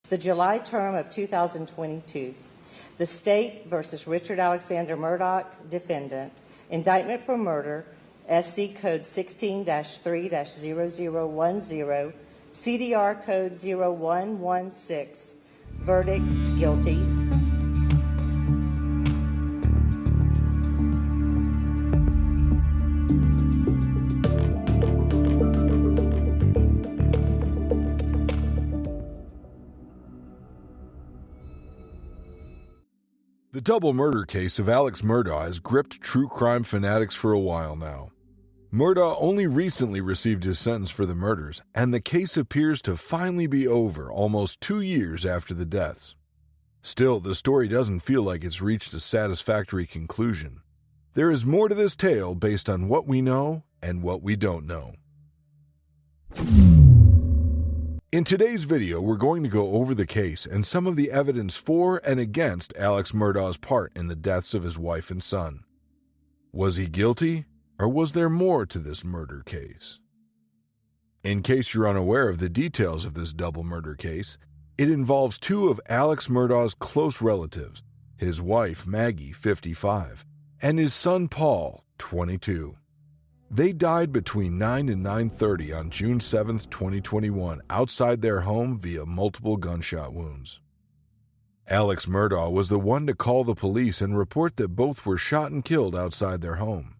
The July term of 2022. The State versus Richard Alexander Murdaugh, defendant. Indictment for murder, SC Code 16-3-0010, CDR Code 0116. Verdict, guilty. The double murder case of Alex Murdaugh has gripped true crime fanatics for a while now. Murdaugh only recently received his sentence for the murders, and the case appears to finally be over almost 2 years after the deaths. Still, the story doesn't feel like it's reached a satisfactory conclusion. There is more to this tale based on what we know and what we don't know. In today's video, we're going to go over the case and some of the evidence for and against Alex Murdaugh's part in the deaths of his wife and son. Was he guilty, or was there more to this murder case? In case you're unaware of the details of this double murder case, it involves two of Alex Murdaugh's close relatives, his wife Maggie, 55, and his son Paul, 22. They died between 9 and 9:30 on June 7, 2021, outside their home via multiple gunshot wounds. Alex Murdaugh was the one to call the police and report that both were shot and killed outside their home.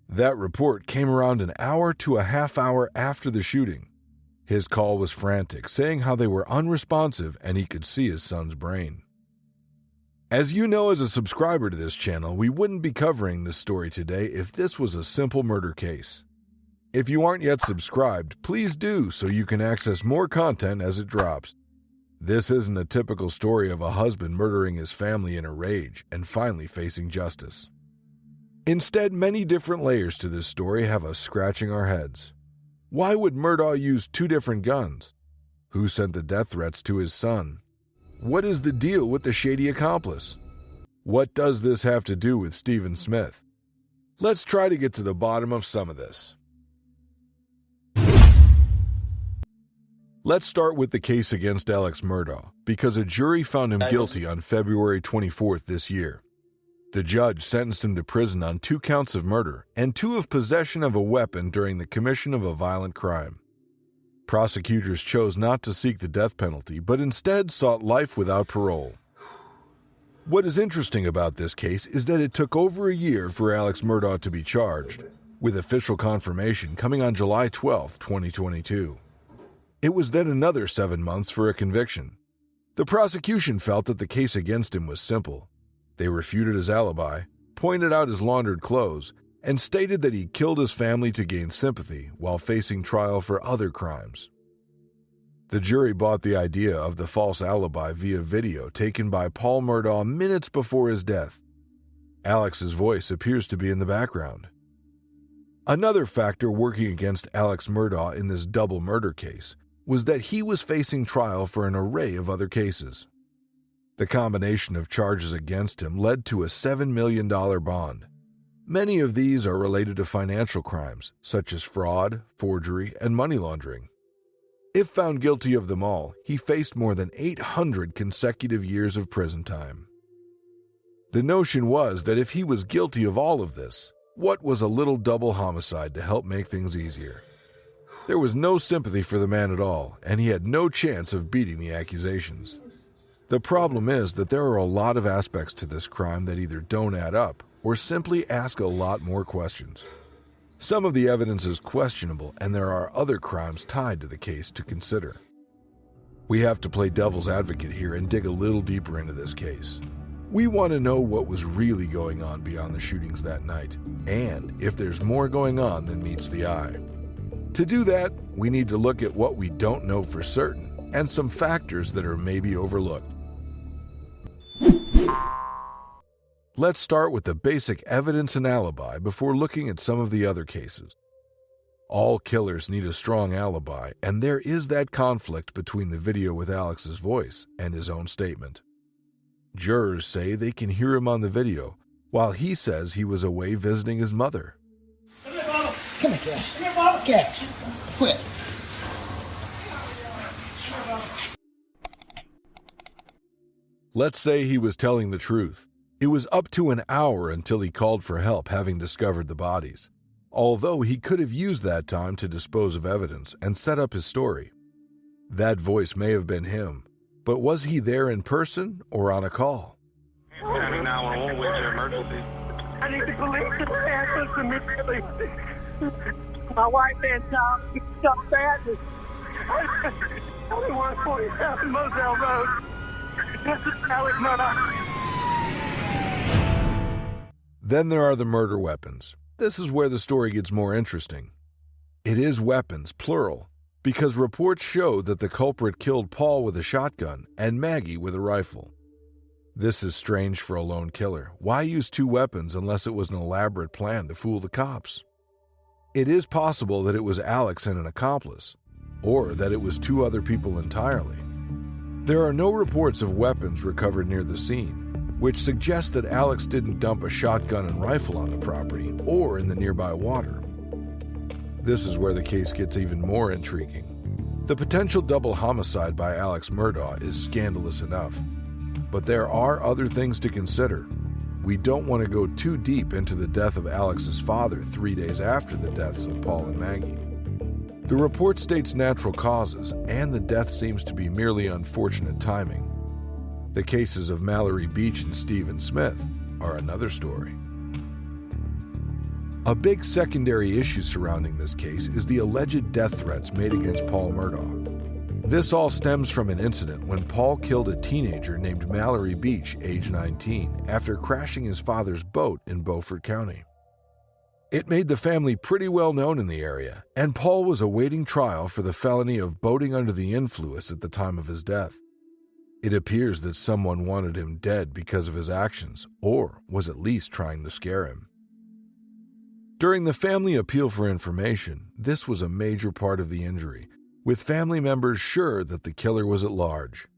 That report came around an hour to a half hour after the shooting. His call was frantic, saying how they were unresponsive and he could see his son's brain. As you know, as a subscriber to this channel, we wouldn't be covering this story today if this was a simple murder case. If you aren't yet subscribed, please do so you can access more content as it drops. This isn't a typical story of a husband murdering his family in a rage and finally facing justice. Instead, many different layers to this story have us scratching our heads. Why would Murdaugh use two different guns? Who sent the death threats to his son? What is the deal with the shady accomplice? What does this have to do with Stephen Smith? Let's try to get to the bottom of some of this. Let's start with the case against Alex Murdaugh, because a jury found him guilty on February 24th this year. The judge sentenced him to prison on 2 counts of murder and 2 of possession of a weapon during the commission of a violent crime. Prosecutors chose not to seek the death penalty, but instead sought life without parole. What is interesting about this case is that it took over a year for Alex Murdaugh to be charged, with official confirmation coming on July 12, 2022. It was then another 7 months for a conviction. The prosecution felt that the case against him was simple. They refuted his alibi, pointed out his laundered clothes, and stated that he killed his family to gain sympathy while facing trial for other crimes. The jury bought the idea of the false alibi via video taken by Paul Murdaugh minutes before his death. Alex's voice appears to be in the background. Another factor working against Alex Murdaugh in this double murder case was that he was facing trial for an array of other cases. The combination of charges against him led to a $7 million bond. Many of these are related to financial crimes, such as fraud, forgery, and money laundering. If found guilty of them all, he faced more than 800 consecutive years of prison time. The notion was that if he was guilty of all of this, what was a little double homicide to help make things easier? There was no sympathy for the man at all, and he had no chance of beating the accusations. The problem is that there are a lot of aspects to this crime that either don't add up or simply ask a lot more questions. Some of the evidence is questionable, and there are other crimes tied to the case to consider. We have to play devil's advocate here and dig a little deeper into this case. We want to know what was really going on beyond the shootings that night, and if there's more going on than meets the eye. To do that, we need to look at what we don't know for certain, and some factors that are maybe overlooked. Let's start with the basic evidence and alibi before looking at some of the other cases. All killers need a strong alibi, and there is that conflict between the video with Alex's voice and his own statement. Jurors say they can hear him on the video, while he says he was away visiting his mother. Come here, Mama. Come here, Cash. Come here, Mama. Cash. Quit. Let's say he was telling the truth. It was up to an hour until he called for help, having discovered the bodies. Although he could have used that time to dispose of evidence and set up his story. That voice may have been him, but was he there in person or on a call? 911, where's your emergency? I need the police to answer immediately. My wife and child shot badly. 2147 Moselle Road. This is Alex Murdoch. Then there are the murder weapons. This is where the story gets more interesting. It is weapons, plural, because reports show that the culprit killed Paul with a shotgun and Maggie with a rifle. This is strange for a lone killer. Why use two weapons unless it was an elaborate plan to fool the cops? It is possible that it was Alex and an accomplice, or that it was two other people entirely. There are no reports of weapons recovered near the scene, which suggests that Alex didn't dump a shotgun and rifle on the property or in the nearby water. This is where the case gets even more intriguing. The potential double homicide by Alex Murdaugh is scandalous enough, but there are other things to consider. We don't want to go too deep into the death of Alex's father 3 days after the deaths of Paul and Maggie. The report states natural causes, and the death seems to be merely unfortunate timing. The cases of Mallory Beach and Stephen Smith are another story. A big secondary issue surrounding this case is the alleged death threats made against Paul Murdaugh. This all stems from an incident when Paul killed a teenager named Mallory Beach, age 19, after crashing his father's boat in Beaufort County. It made the family pretty well known in the area, and Paul was awaiting trial for the felony of boating under the influence at the time of his death. It appears that someone wanted him dead because of his actions, or was at least trying to scare him. During the family appeal for information, this was a major part of the injury, with family members sure that the killer was at large.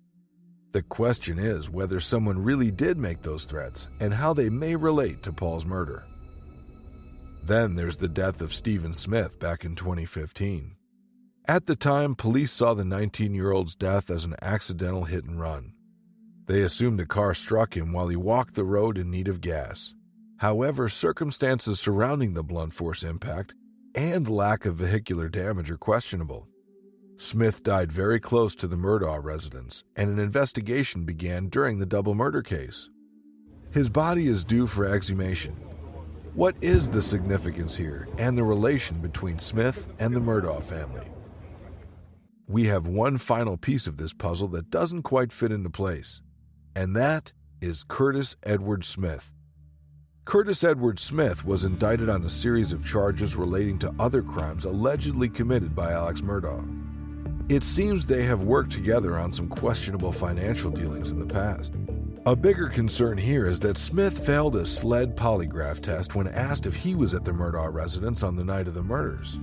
The question is whether someone really did make those threats and how they may relate to Paul's murder. Then there's the death of Stephen Smith back in 2015. At the time, police saw the 19-year-old's death as an accidental hit and run. They assumed a car struck him while he walked the road in need of gas. However, circumstances surrounding the blunt force impact and lack of vehicular damage are questionable. Smith died very close to the Murdaugh residence, and an investigation began during the double murder case. His body is due for exhumation. What is the significance here and the relation between Smith and the Murdaugh family? We have one final piece of this puzzle that doesn't quite fit into place, and that is Curtis Edward Smith. Curtis Edward Smith was indicted on a series of charges relating to other crimes allegedly committed by Alex Murdaugh. It seems they have worked together on some questionable financial dealings in the past. A bigger concern here is that Smith failed a SLED polygraph test when asked if he was at the Murdaugh residence on the night of the murders.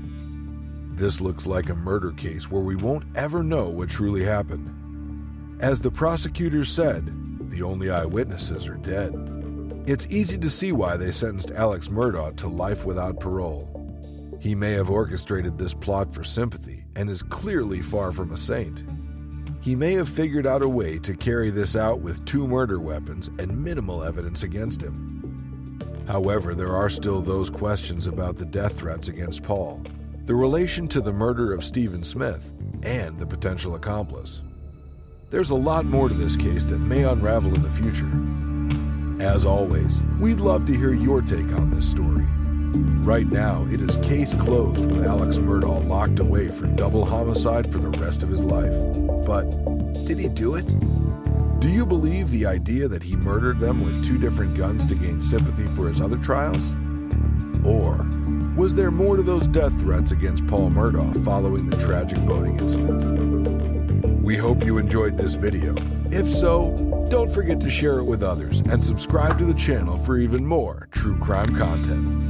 This looks like a murder case where we won't ever know what truly happened. As the prosecutors said, the only eyewitnesses are dead. It's easy to see why they sentenced Alex Murdaugh to life without parole. He may have orchestrated this plot for sympathy and is clearly far from a saint. He may have figured out a way to carry this out with two murder weapons and minimal evidence against him. However, there are still those questions about the death threats against Paul, the relation to the murder of Stephen Smith, and the potential accomplice. There's a lot more to this case that may unravel in the future. As always, we'd love to hear your take on this story. Right now, it is case closed with Alex Murdaugh locked away for double homicide for the rest of his life. But did he do it? Do you believe the idea that he murdered them with two different guns to gain sympathy for his other trials? Or was there more to those death threats against Paul Murdaugh following the tragic boating incident? We hope you enjoyed this video. If so, don't forget to share it with others and subscribe to the channel for even more true crime content.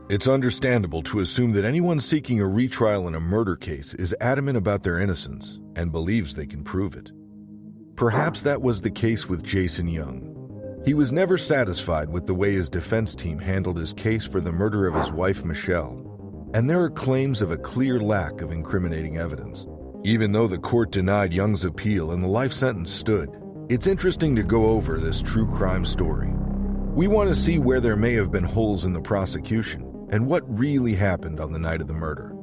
It's understandable to assume that anyone seeking a retrial in a murder case is adamant about their innocence and believes they can prove it. Perhaps that was the case with Jason Young. He was never satisfied with the way his defense team handled his case for the murder of his wife, Michelle, and there are claims of a clear lack of incriminating evidence. Even though the court denied Young's appeal and the life sentence stood, it's interesting to go over this true crime story. We want to see where there may have been holes in the prosecution and what really happened on the night of the murder.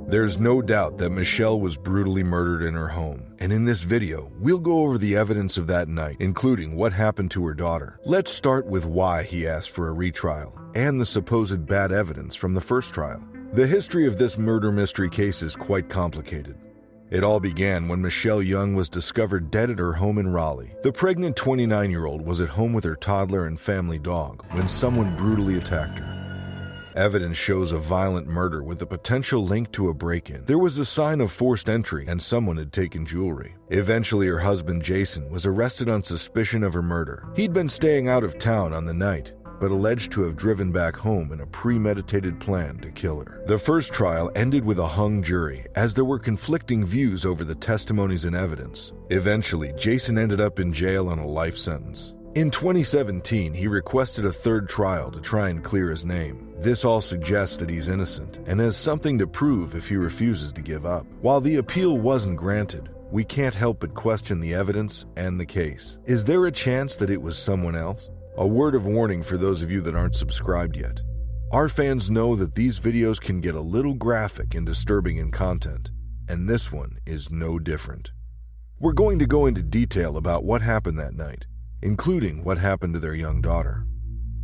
There's no doubt that Michelle was brutally murdered in her home, and in this video, we'll go over the evidence of that night, including what happened to her daughter. Let's start with why he asked for a retrial and the supposed bad evidence from the first trial. The history of this murder mystery case is quite complicated. It all began when Michelle Young was discovered dead at her home in Raleigh. The pregnant 29-year-old was at home with her toddler and family dog when someone brutally attacked her. Evidence shows a violent murder with a potential link to a break-in. There was a sign of forced entry and someone had taken jewelry. Eventually, her husband Jason was arrested on suspicion of her murder. He'd been staying out of town on the night, but alleged to have driven back home in a premeditated plan to kill her. The first trial ended with a hung jury, as there were conflicting views over the testimonies and evidence. Eventually, Jason ended up in jail on a life sentence. In 2017, he requested a third trial to try and clear his name. This all suggests that he's innocent and has something to prove if he refuses to give up. While the appeal wasn't granted, we can't help but question the evidence and the case. Is there a chance that it was someone else? A word of warning for those of you that aren't subscribed yet. Our fans know that these videos can get a little graphic and disturbing in content, and this one is no different. We're going to go into detail about what happened that night, including what happened to their young daughter.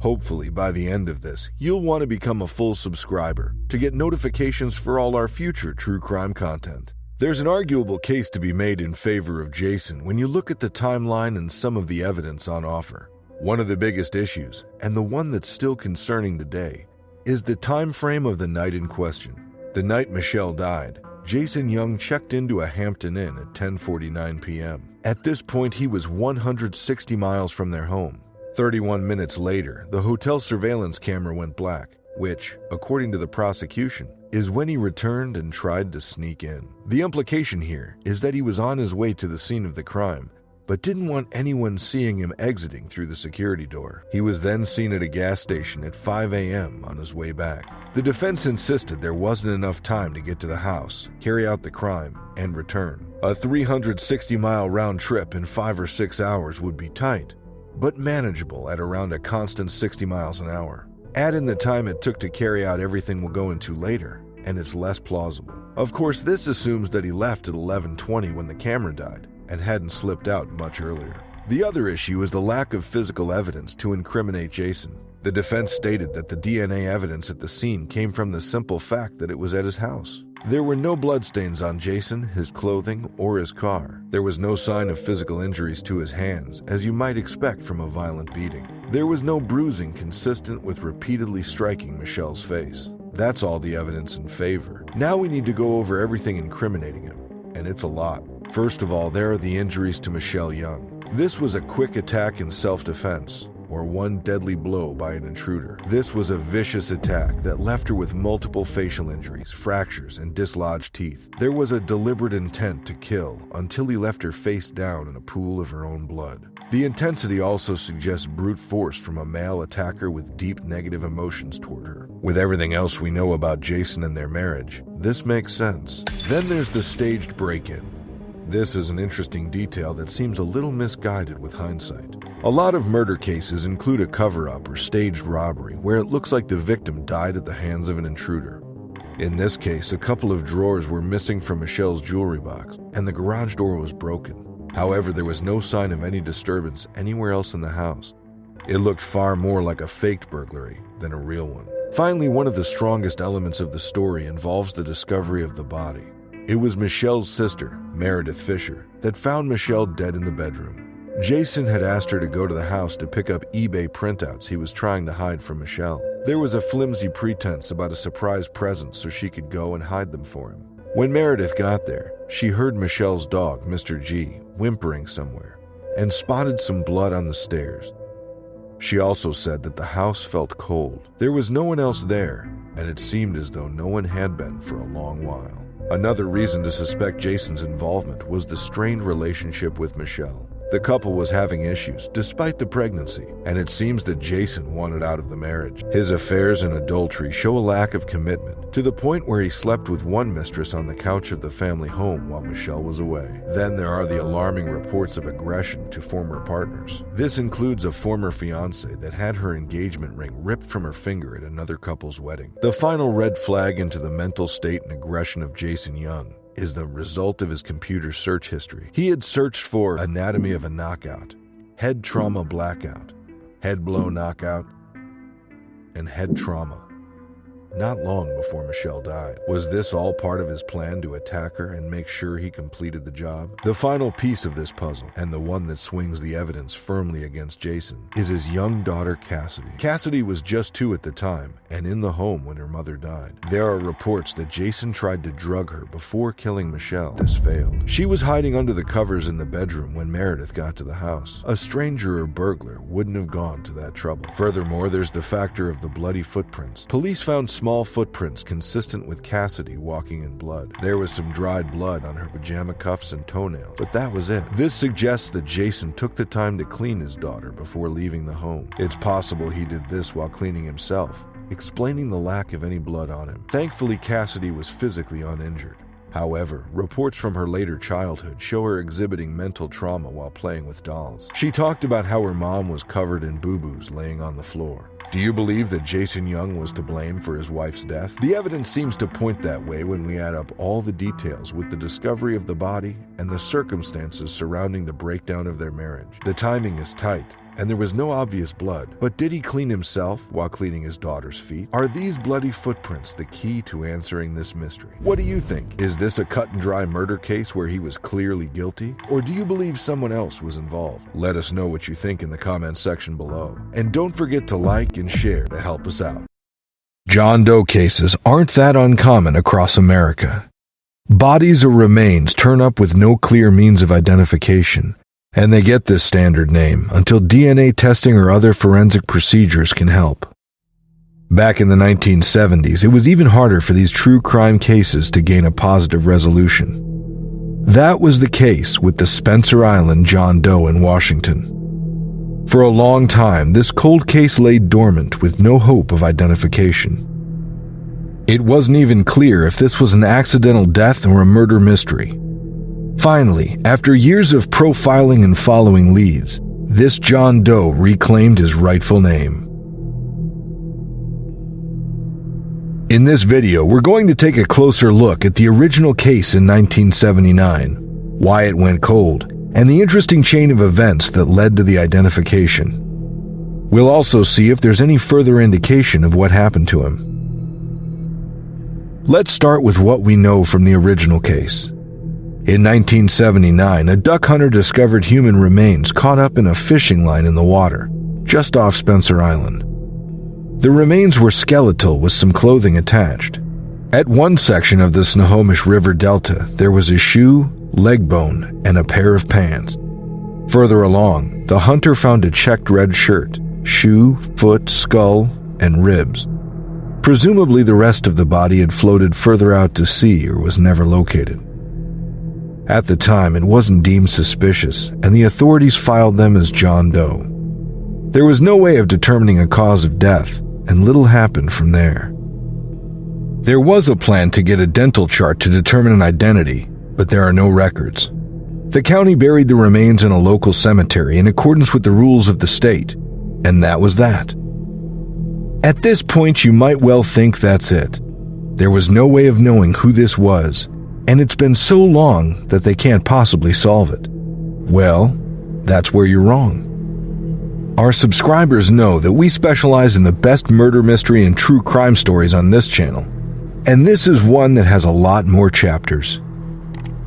Hopefully, by the end of this, you'll want to become a full subscriber to get notifications for all our future true crime content. There's an arguable case to be made in favor of Jason when you look at the timeline and some of the evidence on offer. One of the biggest issues, and the one that's still concerning today, is the time frame of the night in question. The night Michelle died, Jason Young checked into a Hampton Inn at 10:49 p.m. At this point, he was 160 miles from their home. 31 minutes later, the hotel surveillance camera went black, which, according to the prosecution, is when he returned and tried to sneak in. The implication here is that he was on his way to the scene of the crime, but didn't want anyone seeing him exiting through the security door. He was then seen at a gas station at 5 a.m. on his way back. The defense insisted there wasn't enough time to get to the house, carry out the crime, and return. A 360-mile round trip in 5 or 6 hours would be tight, but manageable at around a constant 60 miles an hour. Add in the time it took to carry out everything we'll go into later, and it's less plausible. Of course, this assumes that he left at 11:20 when the camera died, and hadn't slipped out much earlier. The other issue is the lack of physical evidence to incriminate Jason. The defense stated that the DNA evidence at the scene came from the simple fact that it was at his house. There were no bloodstains on Jason, his clothing, or his car. There was no sign of physical injuries to his hands, as you might expect from a violent beating. There was no bruising consistent with repeatedly striking Michelle's face. That's all the evidence in favor. Now we need to go over everything incriminating him, and it's a lot. First of all, there are the injuries to Michelle Young. This was a quick attack in self-defense, or one deadly blow by an intruder. This was a vicious attack that left her with multiple facial injuries, fractures, and dislodged teeth. There was a deliberate intent to kill until he left her face down in a pool of her own blood. The intensity also suggests brute force from a male attacker with deep negative emotions toward her. With everything else we know about Jason and their marriage, this makes sense. Then there's the staged break-in. This is an interesting detail that seems a little misguided with hindsight. A lot of murder cases include a cover-up or staged robbery where it looks like the victim died at the hands of an intruder. In this case, a couple of drawers were missing from Michelle's jewelry box, and the garage door was broken. However, there was no sign of any disturbance anywhere else in the house. It looked far more like a faked burglary than a real one. Finally, one of the strongest elements of the story involves the discovery of the body. It was Michelle's sister, Meredith Fisher, that found Michelle dead in the bedroom. Jason had asked her to go to the house to pick up eBay printouts he was trying to hide from Michelle. There was a flimsy pretense about a surprise present so she could go and hide them for him. When Meredith got there, she heard Michelle's dog, Mr. G, whimpering somewhere, and spotted some blood on the stairs. She also said that the house felt cold. There was no one else there, and it seemed as though no one had been for a long while. Another reason to suspect Jason's involvement was the strained relationship with Michelle. The couple was having issues despite the pregnancy, and it seems that Jason wanted out of the marriage. His affairs and adultery show a lack of commitment, to the point where he slept with one mistress on the couch of the family home while Michelle was away. Then there are the alarming reports of aggression to former partners. This includes a former fiancé that had her engagement ring ripped from her finger at another couple's wedding. The final red flag into the mental state and aggression of Jason Young is the result of his computer search history. He had searched for anatomy of a knockout, head trauma blackout, head blow knockout, and head trauma. Not long before Michelle died. Was this all part of his plan to attack her and make sure he completed the job? The final piece of this puzzle, and the one that swings the evidence firmly against Jason, is his young daughter Cassidy. Cassidy was just 2 at the time and in the home when her mother died. There are reports that Jason tried to drug her before killing Michelle. This failed. She was hiding under the covers in the bedroom when Meredith got to the house. A stranger or burglar wouldn't have gone to that trouble. Furthermore, there's the factor of the bloody footprints. Police found small footprints consistent with Cassidy walking in blood. There was some dried blood on her pajama cuffs and toenails, but that was it. This suggests that Jason took the time to clean his daughter before leaving the home. It's possible he did this while cleaning himself, explaining the lack of any blood on him. Thankfully, Cassidy was physically uninjured. However, reports from her later childhood show her exhibiting mental trauma while playing with dolls. She talked about how her mom was covered in boo-boos laying on the floor. Do you believe that Jason Young was to blame for his wife's death? The evidence seems to point that way when we add up all the details with the discovery of the body and the circumstances surrounding the breakdown of their marriage. The timing is tight, and there was no obvious blood. But did he clean himself while cleaning his daughter's feet? Are these bloody footprints the key to answering this mystery? What do you think? Is this a cut-and-dry murder case where he was clearly guilty? Or do you believe someone else was involved? Let us know what you think in the comments section below. And don't forget to like and share to help us out. John Doe cases aren't that uncommon across America. Bodies or remains turn up with no clear means of identification, and they get this standard name until DNA testing or other forensic procedures can help. Back in the 1970s, it was even harder for these true crime cases to gain a positive resolution. That was the case with the Spencer Island John Doe in Washington. For a long time, this cold case lay dormant with no hope of identification. It wasn't even clear if this was an accidental death or a murder mystery. Finally, after years of profiling and following leads, this John Doe reclaimed his rightful name. In this video, we're going to take a closer look at the original case in 1979, why it went cold, and the interesting chain of events that led to the identification. We'll also see if there's any further indication of what happened to him. Let's start with what we know from the original case. In 1979, a duck hunter discovered human remains caught up in a fishing line in the water, just off Spencer Island. The remains were skeletal with some clothing attached. At one section of the Snohomish River Delta, there was a shoe, leg bone, and a pair of pants. Further along, the hunter found a checked red shirt, shoe, foot, skull, and ribs. Presumably the rest of the body had floated further out to sea or was never located. At the time, it wasn't deemed suspicious, and the authorities filed them as John Doe. There was no way of determining a cause of death, and little happened from there. There was a plan to get a dental chart to determine an identity, but there are no records. The county buried the remains in a local cemetery in accordance with the rules of the state, and that was that. At this point, you might well think that's it. There was no way of knowing who this was, and it's been so long that they can't possibly solve it. Well, that's where you're wrong. Our subscribers know that we specialize in the best murder mystery and true crime stories on this channel, and this is one that has a lot more chapters.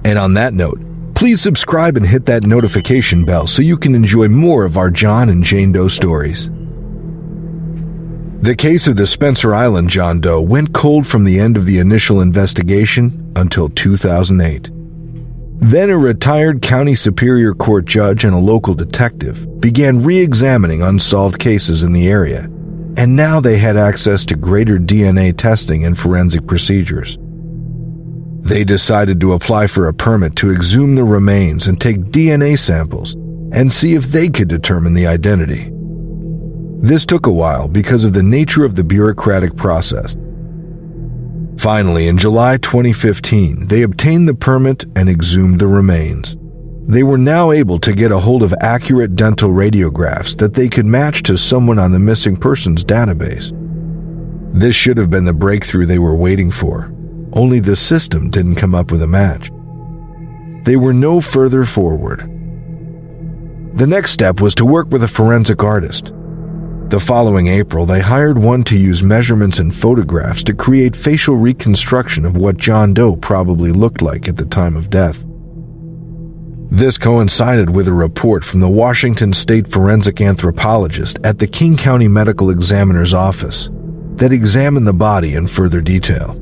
And on that note, please subscribe and hit that notification bell so you can enjoy more of our John and Jane Doe stories. The case of the Spencer Island John Doe went cold from the end of the initial investigation until 2008. Then a retired county superior court judge and a local detective began re-examining unsolved cases in the area, and now they had access to greater DNA testing and forensic procedures. They decided to apply for a permit to exhume the remains and take DNA samples, and see if they could determine the identity. This took a while because of the nature of the bureaucratic process. Finally, in July 2015, they obtained the permit and exhumed the remains. They were now able to get a hold of accurate dental radiographs that they could match to someone on the missing persons database. This should have been the breakthrough they were waiting for, only the system didn't come up with a match. They were no further forward. The next step was to work with a forensic artist. The following April, they hired one to use measurements and photographs to create facial reconstruction of what John Doe probably looked like at the time of death. This coincided with a report from the Washington State forensic anthropologist at the King County Medical Examiner's office that examined the body in further detail.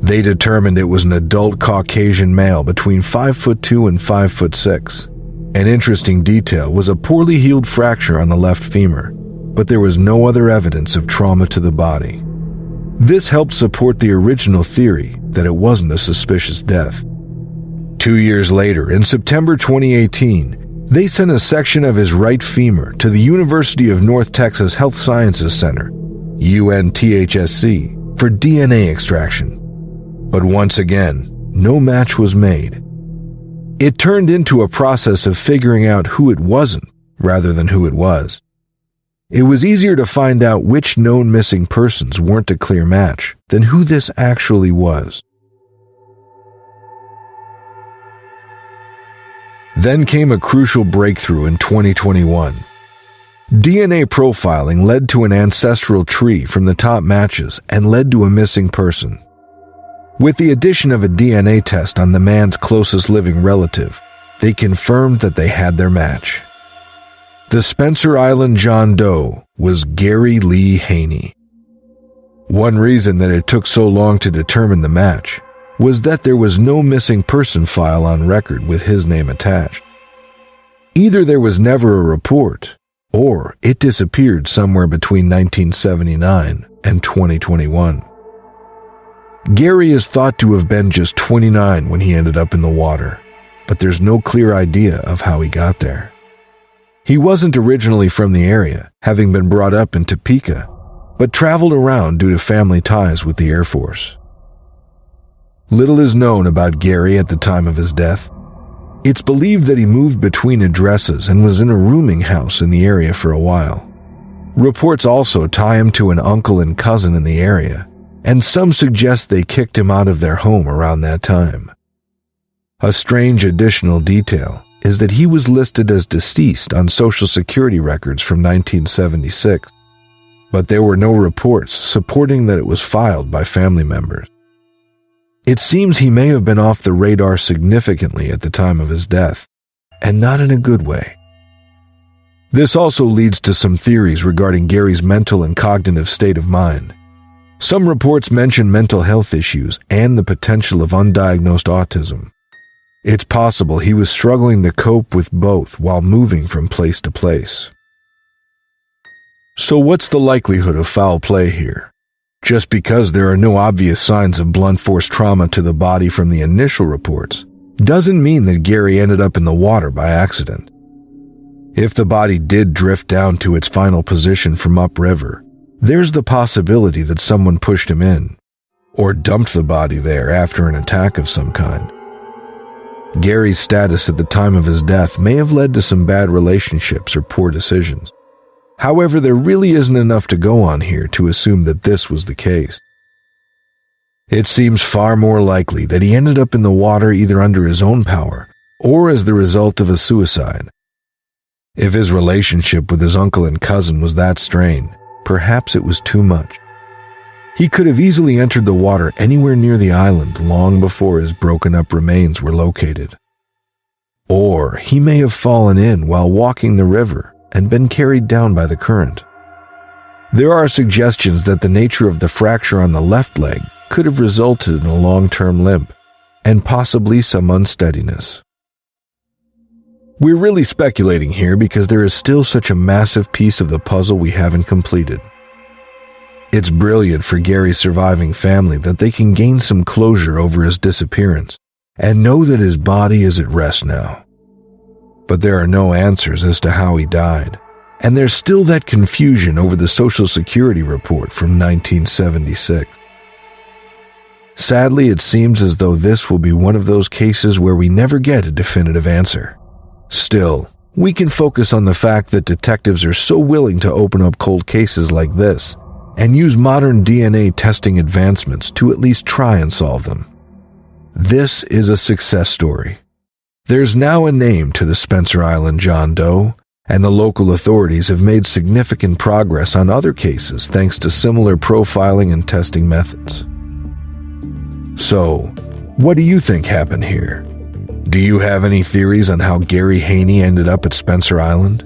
They determined it was an adult Caucasian male between 5'2" and 5'6". An interesting detail was a poorly healed fracture on the left femur, but there was no other evidence of trauma to the body. This helped support the original theory that it wasn't a suspicious death. 2 years later, in September 2018, they sent a section of his right femur to the University of North Texas Health Sciences Center, UNTHSC, for DNA extraction. But once again, no match was made. It turned into a process of figuring out who it wasn't rather than who it was. It was easier to find out which known missing persons weren't a clear match than who this actually was. Then came a crucial breakthrough in 2021. DNA profiling led to an ancestral tree from the top matches and led to a missing person. With the addition of a DNA test on the man's closest living relative, they confirmed that they had their match. The Spencer Island John Doe was Gary Lee Haney. One reason that it took so long to determine the match was that there was no missing person file on record with his name attached. Either there was never a report, or it disappeared somewhere between 1979 and 2021. Gary is thought to have been just 29 when he ended up in the water, but there's no clear idea of how he got there. He wasn't originally from the area, having been brought up in Topeka, but traveled around due to family ties with the Air Force. Little is known about Gary at the time of his death. It's believed that he moved between addresses and was in a rooming house in the area for a while. Reports also tie him to an uncle and cousin in the area, and some suggest they kicked him out of their home around that time. A strange additional detail is that he was listed as deceased on Social Security records from 1976, but there were no reports supporting that it was filed by family members. It seems he may have been off the radar significantly at the time of his death, and not in a good way. This also leads to some theories regarding Gary's mental and cognitive state of mind. Some reports mention mental health issues and the potential of undiagnosed autism. It's possible he was struggling to cope with both while moving from place to place. So what's the likelihood of foul play here? Just because there are no obvious signs of blunt force trauma to the body from the initial reports doesn't mean that Gary ended up in the water by accident. If the body did drift down to its final position from upriver, there's the possibility that someone pushed him in, or dumped the body there after an attack of some kind. Gary's status at the time of his death may have led to some bad relationships or poor decisions. However, there really isn't enough to go on here to assume that this was the case. It seems far more likely that he ended up in the water either under his own power or as the result of a suicide. If his relationship with his uncle and cousin was that strained, perhaps it was too much. He could have easily entered the water anywhere near the island long before his broken-up remains were located. Or he may have fallen in while walking the river and been carried down by the current. There are suggestions that the nature of the fracture on the left leg could have resulted in a long-term limp, and possibly some unsteadiness. We're really speculating here because there is still such a massive piece of the puzzle we haven't completed. It's brilliant for Gary's surviving family that they can gain some closure over his disappearance and know that his body is at rest now. but there are no answers as to how he died. And there's still that confusion over the Social Security report from 1976. Sadly, it seems as though this will be one of those cases where we never get a definitive answer. Still, we can focus on the fact that detectives are so willing to open up cold cases like this and use modern DNA testing advancements to at least try and solve them. This is a success story. There's now a name to the Spencer Island John Doe, and the local authorities have made significant progress on other cases thanks to similar profiling and testing methods. So, what do you think happened here? Do you have any theories on how Gary Haney ended up at Spencer Island?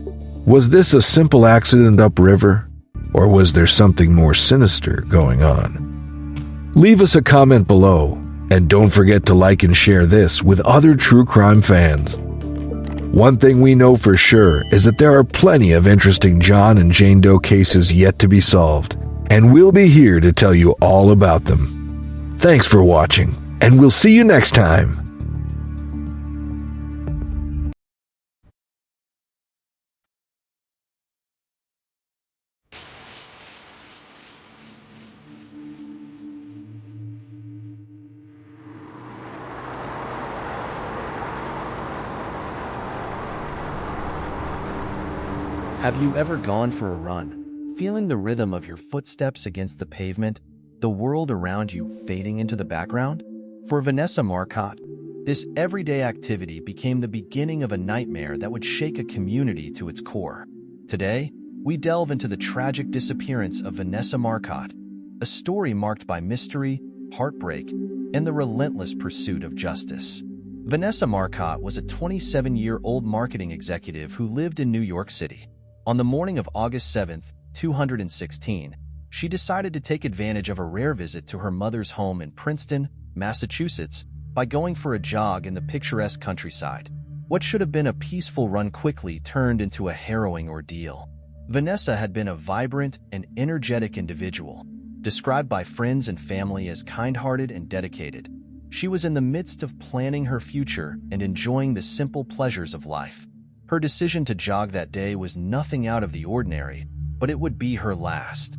Was this a simple accident upriver, or was there something more sinister going on? Leave us a comment below, and don't forget to like and share this with other true crime fans. One thing we know for sure is that there are plenty of interesting John and Jane Doe cases yet to be solved, and we'll be here to tell you all about them. Thanks for watching, and we'll see you next time. Have you ever gone for a run, feeling the rhythm of your footsteps against the pavement, the world around you fading into the background? For Vanessa Marcotte, this everyday activity became the beginning of a nightmare that would shake a community to its core. Today, we delve into the tragic disappearance of Vanessa Marcotte, a story marked by mystery, heartbreak, and the relentless pursuit of justice. Vanessa Marcotte was a 27-year-old marketing executive who lived in New York City. On the morning of August 7, 2016, she decided to take advantage of a rare visit to her mother's home in Princeton, Massachusetts, by going for a jog in the picturesque countryside. What should have been a peaceful run quickly turned into a harrowing ordeal. Vanessa had been a vibrant and energetic individual, described by friends and family as kind-hearted and dedicated. She was in the midst of planning her future and enjoying the simple pleasures of life. Her decision to jog that day was nothing out of the ordinary, but it would be her last.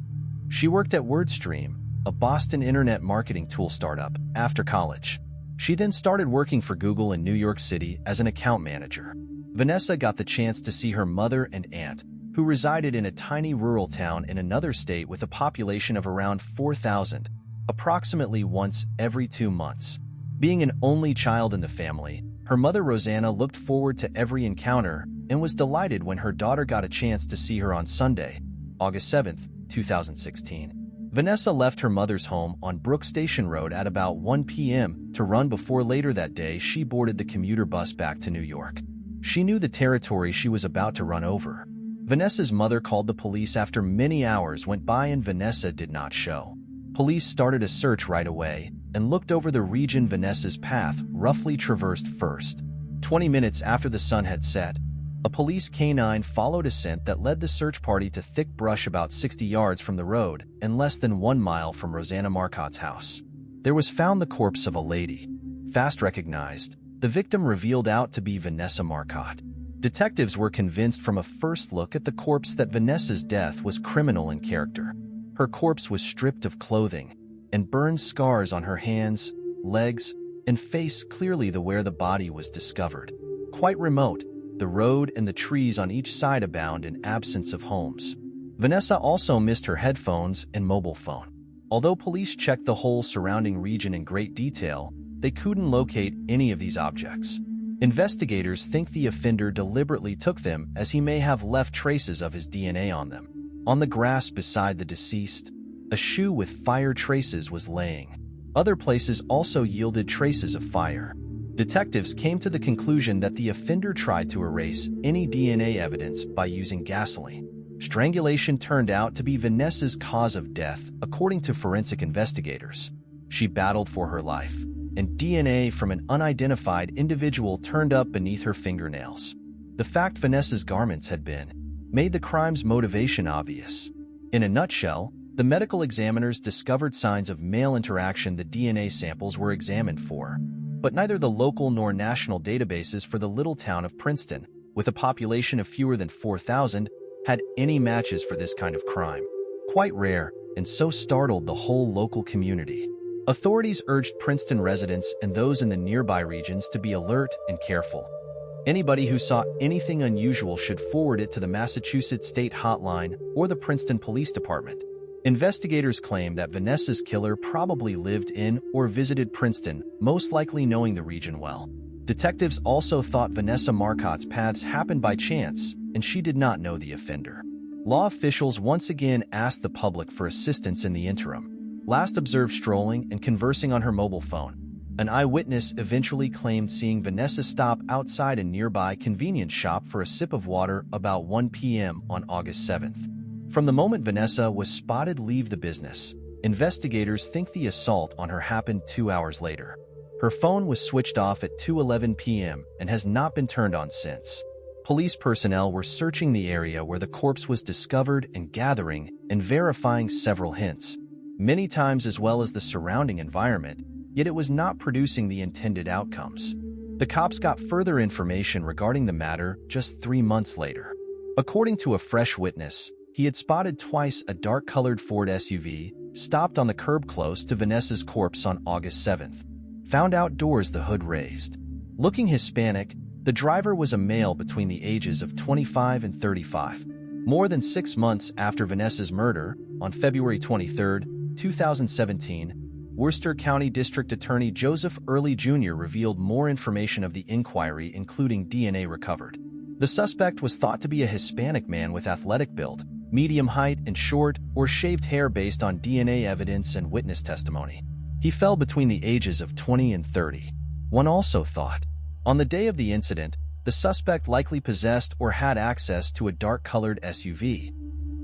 She worked at WordStream, a Boston internet marketing tool startup, after college. She then started working for Google in New York City as an account manager. Vanessa got the chance to see her mother and aunt, who resided in a tiny rural town in another state with a population of around 4,000, approximately once every 2 months. Being an only child in the family, her mother Rosanna looked forward to every encounter and was delighted when her daughter got a chance to see her on Sunday, August 7, 2016. Vanessa left her mother's home on Brook Station Road at about 1 p.m. to run before later that day she boarded the commuter bus back to New York. She knew the territory she was about to run over. Vanessa's mother called the police after many hours went by and Vanessa did not show. Police started a search right away and looked over the region Vanessa's path roughly traversed first. 20 minutes after the sun had set, a police canine followed a scent that led the search party to thick brush about 60 yards from the road and less than 1 mile from Rosanna Marcotte's house. There was found the corpse of a lady. Fast recognized, the victim revealed out to be Vanessa Marcotte. Detectives were convinced from a first look at the corpse that Vanessa's death was criminal in character. Her corpse was stripped of clothing, and burned scars on her hands, legs, and face clearly where the body was discovered. Quite remote, the road and the trees on each side abound in absence of homes. Vanessa also missed her headphones and mobile phone. Although police checked the whole surrounding region in great detail, they couldn't locate any of these objects. Investigators think the offender deliberately took them as he may have left traces of his DNA on them. On the grass beside the deceased, a shoe with fire traces was laying. Other places also yielded traces of fire. Detectives came to the conclusion that the offender tried to erase any DNA evidence by using gasoline. Strangulation turned out to be Vanessa's cause of death, according to forensic investigators. She battled for her life, and DNA from an unidentified individual turned up beneath her fingernails. The fact Vanessa's garments had been made the crime's motivation obvious. In a nutshell, the medical examiners discovered signs of male interaction the DNA samples were examined for, but neither the local nor national databases for the little town of Princeton with a population of fewer than 4,000, had any matches for this kind of crime. Quite rare, and so startled the whole local community. Authorities urged Princeton residents and those in the nearby regions to be alert and careful. Anybody who saw anything unusual should forward it to the Massachusetts State Hotline or the Princeton Police Department. Investigators claim that Vanessa's killer probably lived in or visited Princeton, most likely knowing the region well. Detectives also thought Vanessa Marcotte's paths happened by chance, and she did not know the offender. Law officials once again asked the public for assistance in the interim, last observed strolling and conversing on her mobile phone. An eyewitness eventually claimed seeing Vanessa stop outside a nearby convenience shop for a sip of water about 1 p.m. on August 7th. From the moment Vanessa was spotted leave the business, investigators think the assault on her happened 2 hours later. Her phone was switched off at 2:11 p.m. and has not been turned on since. Police personnel were searching the area where the corpse was discovered and gathering and verifying several hints, many times as well as the surrounding environment, yet it was not producing the intended outcomes. The cops got further information regarding the matter just 3 months later. According to a fresh witness, he had spotted twice a dark-colored Ford SUV stopped on the curb close to Vanessa's corpse on August 7th. Found outdoors, the hood raised. Looking Hispanic, the driver was a male between the ages of 25 and 35. More than 6 months after Vanessa's murder, on February 23, 2017, Worcester County District Attorney Joseph Early Jr. revealed more information of the inquiry, including DNA recovered. The suspect was thought to be a Hispanic man with athletic build, medium height and short or shaved hair based on DNA evidence and witness testimony. He fell between the ages of 20 and 30. One also thought, on the day of the incident, the suspect likely possessed or had access to a dark-colored SUV.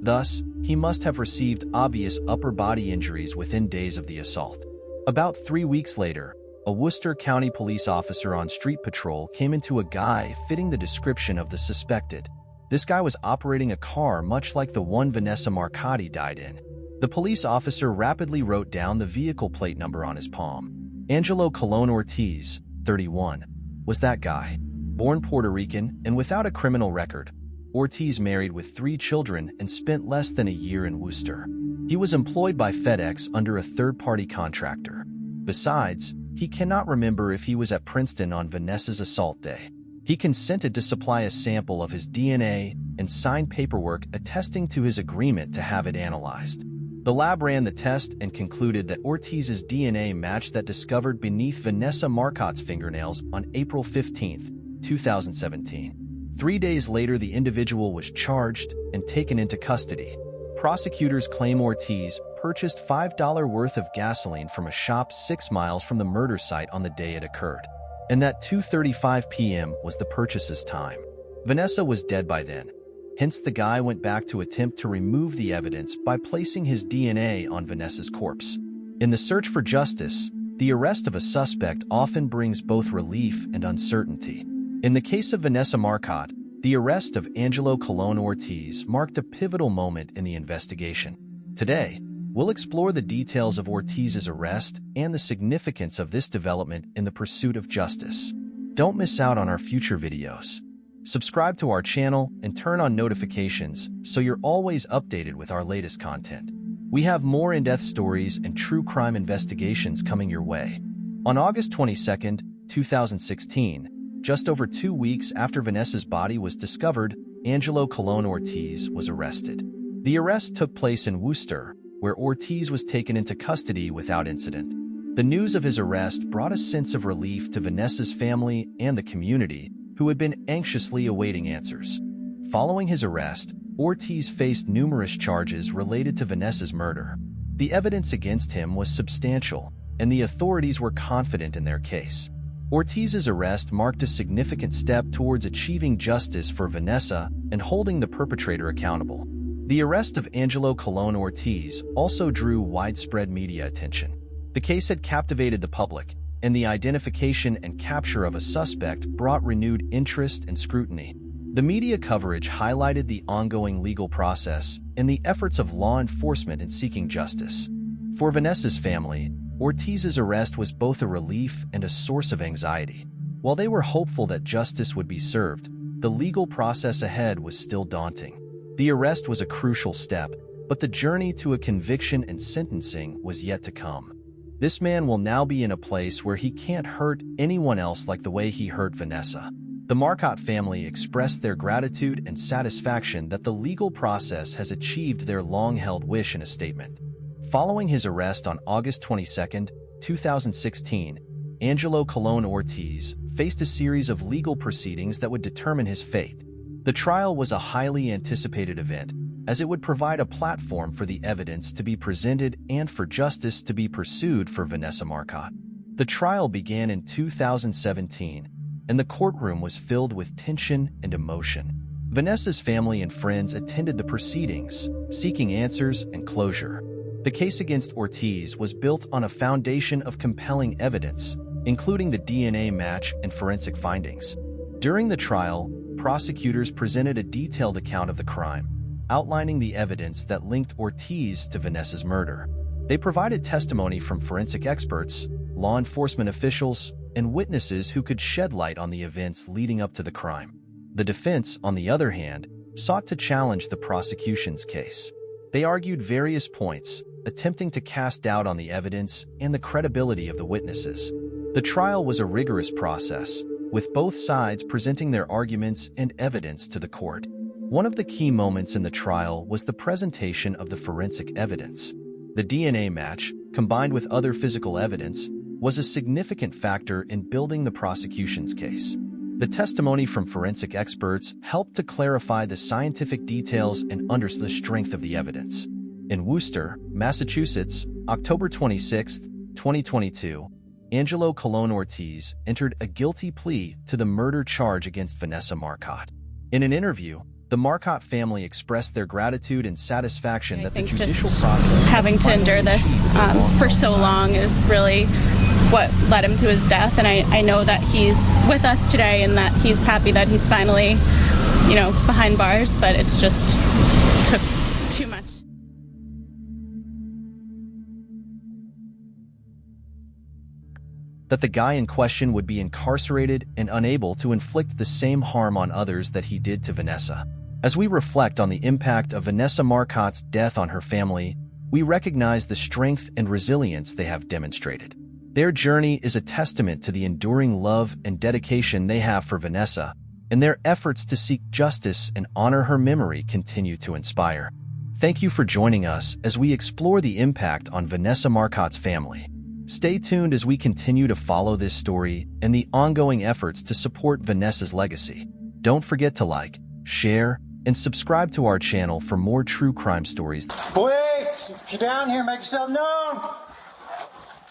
Thus, he must have received obvious upper body injuries within days of the assault. About 3 weeks later, a Worcester County police officer on street patrol came into a guy fitting the description of the suspected. This guy was operating a car much like the one Vanessa Marcotte died in. The police officer rapidly wrote down the vehicle plate number on his palm. Angelo Colon Ortiz, 31, was that guy. Born Puerto Rican and without a criminal record, Ortiz married with 3 children and spent less than a year in Worcester. He was employed by FedEx under a third-party contractor. Besides, he cannot remember if he was at Princeton on Vanessa's assault day. He consented to supply a sample of his DNA and signed paperwork attesting to his agreement to have it analyzed. The lab ran the test and concluded that Ortiz's DNA matched that discovered beneath Vanessa Marcotte's fingernails on April 15, 2017. 3 days later, the individual was charged and taken into custody. Prosecutors claim Ortiz purchased $5 worth of gasoline from a shop 6 miles from the murder site on the day it occurred, and that 2:35 p.m. was the purchase's time. Vanessa was dead by then. Hence, the guy went back to attempt to remove the evidence by placing his DNA on Vanessa's corpse. In the search for justice, the arrest of a suspect often brings both relief and uncertainty. In the case of Vanessa Marcotte, the arrest of Angelo Colon Ortiz marked a pivotal moment in the investigation. Today, we'll explore the details of Ortiz's arrest and the significance of this development in the pursuit of justice. Don't miss out on our future videos. Subscribe to our channel and turn on notifications so you're always updated with our latest content. We have more in-depth stories and true crime investigations coming your way. On August 22, 2016, just over 2 weeks after Vanessa's body was discovered, Angelo Colon Ortiz was arrested. The arrest took place in Worcester, where Ortiz was taken into custody without incident. The news of his arrest brought a sense of relief to Vanessa's family and the community, who had been anxiously awaiting answers. Following his arrest, Ortiz faced numerous charges related to Vanessa's murder. The evidence against him was substantial, and the authorities were confident in their case. Ortiz's arrest marked a significant step towards achieving justice for Vanessa and holding the perpetrator accountable. The arrest of Angelo Colon Ortiz also drew widespread media attention. The case had captivated the public, and the identification and capture of a suspect brought renewed interest and scrutiny. The media coverage highlighted the ongoing legal process and the efforts of law enforcement in seeking justice. For Vanessa's family, Ortiz's arrest was both a relief and a source of anxiety. While they were hopeful that justice would be served, the legal process ahead was still daunting. The arrest was a crucial step, but the journey to a conviction and sentencing was yet to come. This man will now be in a place where he can't hurt anyone else like the way he hurt Vanessa. The Marcotte family expressed their gratitude and satisfaction that the legal process has achieved their long-held wish in a statement. Following his arrest on August 22, 2016, Angelo Colon Ortiz faced a series of legal proceedings that would determine his fate. The trial was a highly anticipated event, as it would provide a platform for the evidence to be presented and for justice to be pursued for Vanessa Marcotte. The trial began in 2017, and the courtroom was filled with tension and emotion. Vanessa's family and friends attended the proceedings, seeking answers and closure. The case against Ortiz was built on a foundation of compelling evidence, including the DNA match and forensic findings. During the trial, prosecutors presented a detailed account of the crime, outlining the evidence that linked Ortiz to Vanessa's murder. They provided testimony from forensic experts, law enforcement officials, and witnesses who could shed light on the events leading up to the crime. The defense, on the other hand, sought to challenge the prosecution's case. They argued various points, attempting to cast doubt on the evidence and the credibility of the witnesses. The trial was a rigorous process, with both sides presenting their arguments and evidence to the court. One of the key moments in the trial was the presentation of the forensic evidence. The DNA match, combined with other physical evidence, was a significant factor in building the prosecution's case. The testimony from forensic experts helped to clarify the scientific details and understand the strength of the evidence. In Worcester, Massachusetts, October 26, 2022, Angelo Colon Ortiz entered a guilty plea to the murder charge against Vanessa Marcotte. In an interview, the Marcotte family expressed their gratitude and satisfaction that the judicial process... Having to endure this for so long is really what led him to his death, and I know that he's with us today and that he's happy that he's finally, behind bars, but it's just took too much. That the guy in question would be incarcerated and unable to inflict the same harm on others that he did to Vanessa. As we reflect on the impact of Vanessa Marcotte's death on her family, we recognize the strength and resilience they have demonstrated. Their journey is a testament to the enduring love and dedication they have for Vanessa, and their efforts to seek justice and honor her memory continue to inspire. Thank you for joining us as we explore the impact on Vanessa Marcotte's family. Stay tuned as we continue to follow this story and the ongoing efforts to support Vanessa's legacy. Don't forget to like, share, and subscribe to our channel for more true crime stories. Police, if you're down here, make yourself known.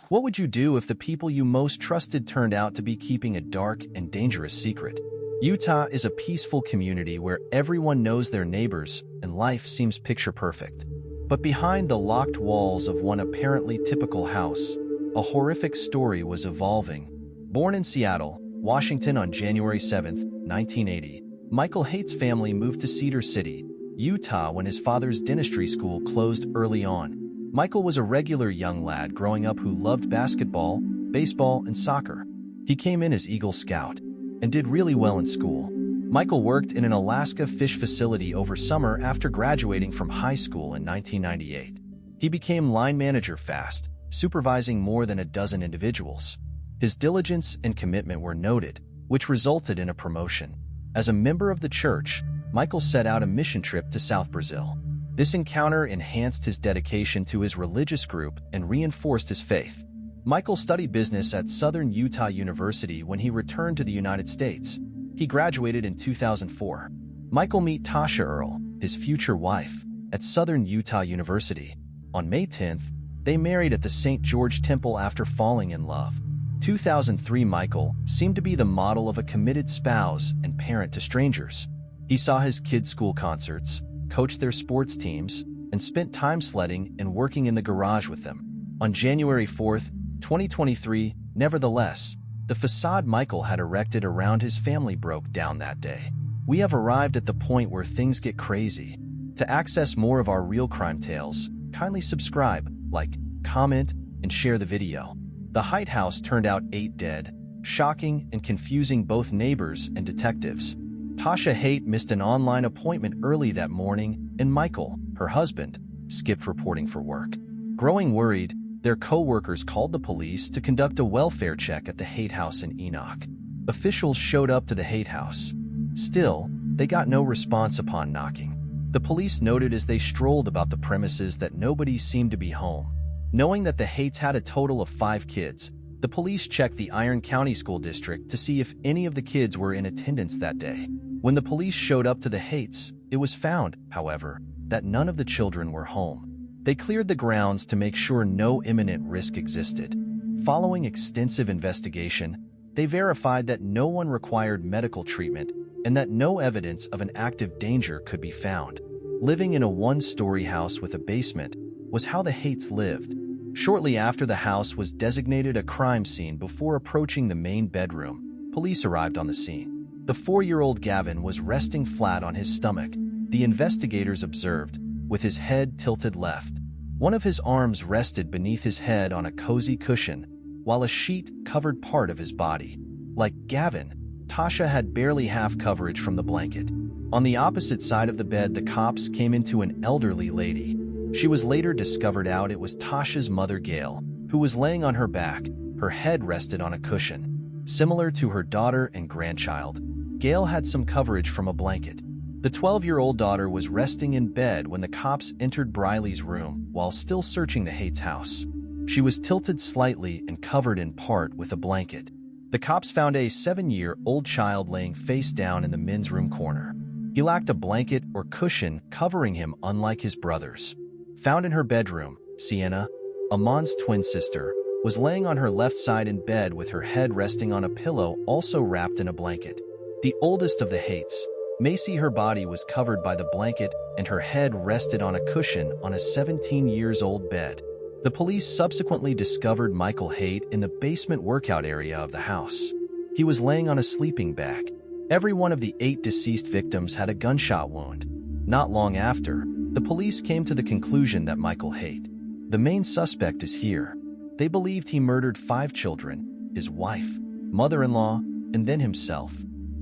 What would you do if the people you most trusted turned out to be keeping a dark and dangerous secret? Utah is a peaceful community where everyone knows their neighbors and life seems picture perfect. But behind the locked walls of one apparently typical house, a horrific story was evolving. Born in Seattle, Washington on January 7, 1980, Michael Haight's family moved to Cedar City, Utah when his father's dentistry school closed early on. Michael was a regular young lad growing up who loved basketball, baseball, and soccer. He came in as Eagle Scout and did really well in school. Michael worked in an Alaska fish facility over summer after graduating from high school in 1998. He became line manager fast, supervising more than a dozen individuals. His diligence and commitment were noted, which resulted in a promotion. As a member of the church, Michael set out a mission trip to South Brazil. This encounter enhanced his dedication to his religious group and reinforced his faith. Michael studied business at Southern Utah University when he returned to the United States. He graduated in 2004. Michael met Tasha Earle, his future wife, at Southern Utah University. On May 10th, they married at the St. George Temple after falling in love. 2003 Michael seemed to be the model of a committed spouse and parent to strangers. He saw his kids' school concerts, coached their sports teams, and spent time sledding and working in the garage with them. On January 4th, 2023, nevertheless, the facade Michael had erected around his family broke down that day. We have arrived at the point where things get crazy. To access more of our real crime tales, kindly subscribe, like, comment, and share the video. The Haight house turned out 8 dead, shocking and confusing both neighbors and detectives. Tasha Haight missed an online appointment early that morning, and Michael, her husband, skipped reporting for work. Growing worried, their co-workers called the police to conduct a welfare check at the Haight house in Enoch. Officials showed up to the Haight house. Still, they got no response upon knocking. The police noted as they strolled about the premises that nobody seemed to be home. Knowing that the Haight's had a total of 5 kids, the police checked the Iron County School District to see if any of the kids were in attendance that day. When the police showed up to the Haight's, it was found, however, that none of the children were home. They cleared the grounds to make sure no imminent risk existed. Following extensive investigation, they verified that no one required medical treatment and that no evidence of an active danger could be found. Living in a one-story house with a basement was how the Haight's lived. Shortly after the house was designated a crime scene before approaching the main bedroom, police arrived on the scene. The 4-year-old Gavin was resting flat on his stomach, the investigators observed, with his head tilted left. One of his arms rested beneath his head on a cozy cushion, while a sheet covered part of his body. Like Gavin, Tasha had barely half coverage from the blanket. On the opposite side of the bed, the cops came into an elderly lady. She was later discovered out it was Tasha's mother, Gail, who was laying on her back, her head rested on a cushion. Similar to her daughter and grandchild, Gail had some coverage from a blanket. The 12-year-old daughter was resting in bed when the cops entered Briley's room while still searching the Haight's house. She was tilted slightly and covered in part with a blanket. The cops found a 7-year-old child laying face down in the men's room corner. He lacked a blanket or cushion covering him, unlike his brothers. Found in her bedroom, Sienna, Amon's twin sister, was laying on her left side in bed with her head resting on a pillow also wrapped in a blanket. The oldest of the Haight's, Macy, her body was covered by the blanket and her head rested on a cushion on a 17-year-old bed. The police subsequently discovered Michael Haight in the basement workout area of the house. He was laying on a sleeping bag. Every one of the 8 deceased victims had a gunshot wound. Not long after, the police came to the conclusion that Michael Haight, the main suspect, is here. They believed he murdered 5 children, his wife, mother-in-law, and then himself.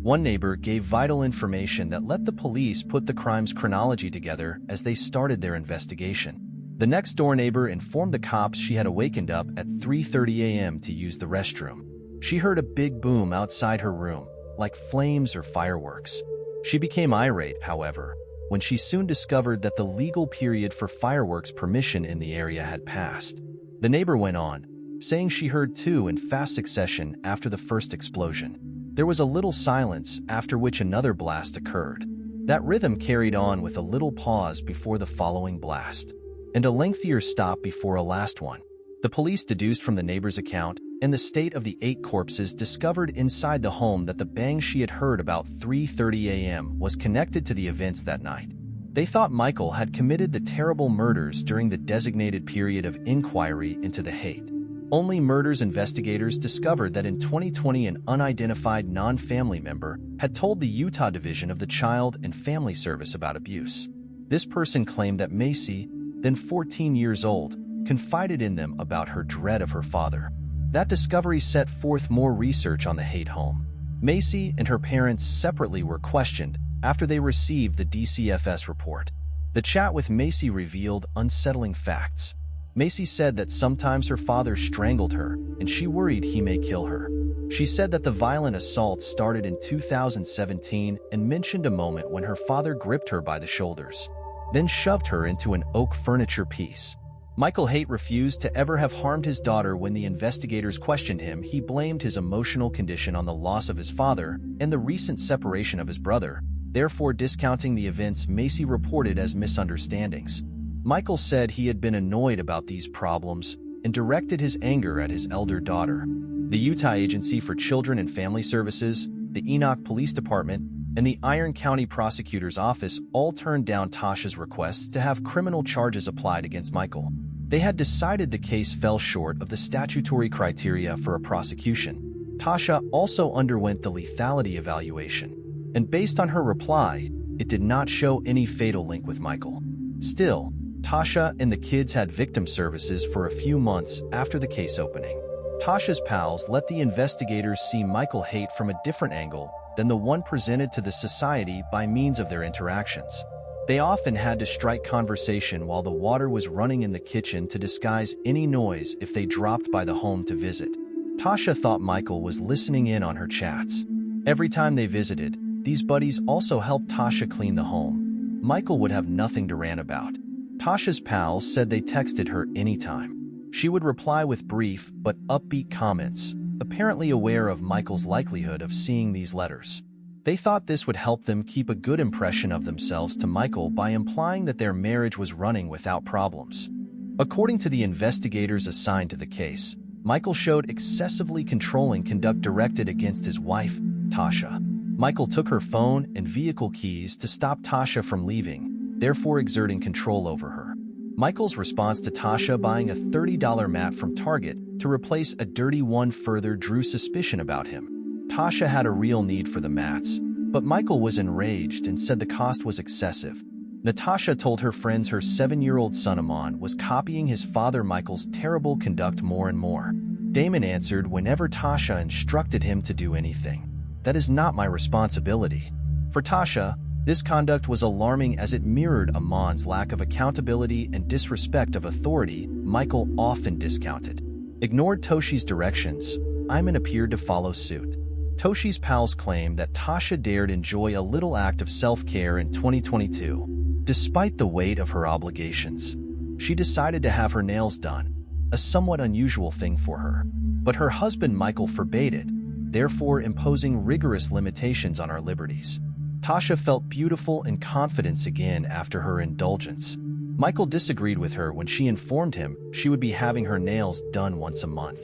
One neighbor gave vital information that let the police put the crime's chronology together as they started their investigation. The next-door neighbor informed the cops she had awakened up at 3:30 a.m. to use the restroom. She heard a big boom outside her room, like flames or fireworks. She became irate, however, when she soon discovered that the legal period for fireworks permission in the area had passed. The neighbor went on, saying she heard 2 in fast succession after the first explosion. There was a little silence, after which another blast occurred. That rhythm carried on with a little pause before the following blast, and a lengthier stop before a last one. The police deduced from the neighbor's account and the state of the 8 corpses discovered inside the home that the bang she had heard about 3:30 a.m. was connected to the events that night. They thought Michael had committed the terrible murders during the designated period of inquiry into the Haight. Only murders investigators discovered that in 2020 an unidentified non-family member had told the Utah Division of the Child and Family Service about abuse. This person claimed that Macy, then 14 years old, confided in them about her dread of her father. That discovery set forth more research on the Haight home. Macy and her parents separately were questioned after they received the DCFS report. The chat with Macy revealed unsettling facts. Macy said that sometimes her father strangled her and she worried he may kill her. She said that the violent assault started in 2017 and mentioned a moment when her father gripped her by the shoulders, then shoved her into an oak furniture piece. Michael Haight refused to ever have harmed his daughter. When the investigators questioned him, he blamed his emotional condition on the loss of his father and the recent separation of his brother, therefore discounting the events Macy reported as misunderstandings. Michael said he had been annoyed about these problems and directed his anger at his elder daughter. The Utah Agency for Children and Family Services, the Enoch Police Department, and the Iron County Prosecutor's Office all turned down Tasha's requests to have criminal charges applied against Michael. They had decided the case fell short of the statutory criteria for a prosecution. Tasha also underwent the lethality evaluation, and based on her reply, it did not show any fatal link with Michael. Still, Tasha and the kids had victim services for a few months after the case opening. Tasha's pals let the investigators see Michael Haight from a different angle than the one presented to the society by means of their interactions. They often had to strike conversation while the water was running in the kitchen to disguise any noise if they dropped by the home to visit. Tasha thought Michael was listening in on her chats. Every time they visited, these buddies also helped Tasha clean the home. Michael would have nothing to rant about. Tasha's pals said they texted her anytime. She would reply with brief but upbeat comments, apparently aware of Michael's likelihood of seeing these letters. They thought this would help them keep a good impression of themselves to Michael by implying that their marriage was running without problems. According to the investigators assigned to the case, Michael showed excessively controlling conduct directed against his wife, Tasha. Michael took her phone and vehicle keys to stop Tasha from leaving, therefore exerting control over her. Michael's response to Tasha buying a $30 mat from Target to replace a dirty one further drew suspicion about him. Tasha had a real need for the mats, but Michael was enraged and said the cost was excessive. Natasha told her friends her 7-year-old son Amon was copying his father Michael's terrible conduct more and more. Damon answered whenever Tasha instructed him to do anything, "That is not my responsibility." For Tasha, this conduct was alarming as it mirrored Amon's lack of accountability and disrespect of authority Michael often discounted. Ignored Toshi's directions, Iman appeared to follow suit. Toshi's pals claim that Tasha dared enjoy a little act of self-care in 2022. Despite the weight of her obligations, she decided to have her nails done, a somewhat unusual thing for her. But her husband Michael forbade it, therefore imposing rigorous limitations on our liberties. Tasha felt beautiful and confident again after her indulgence. Michael disagreed with her when she informed him she would be having her nails done once a month.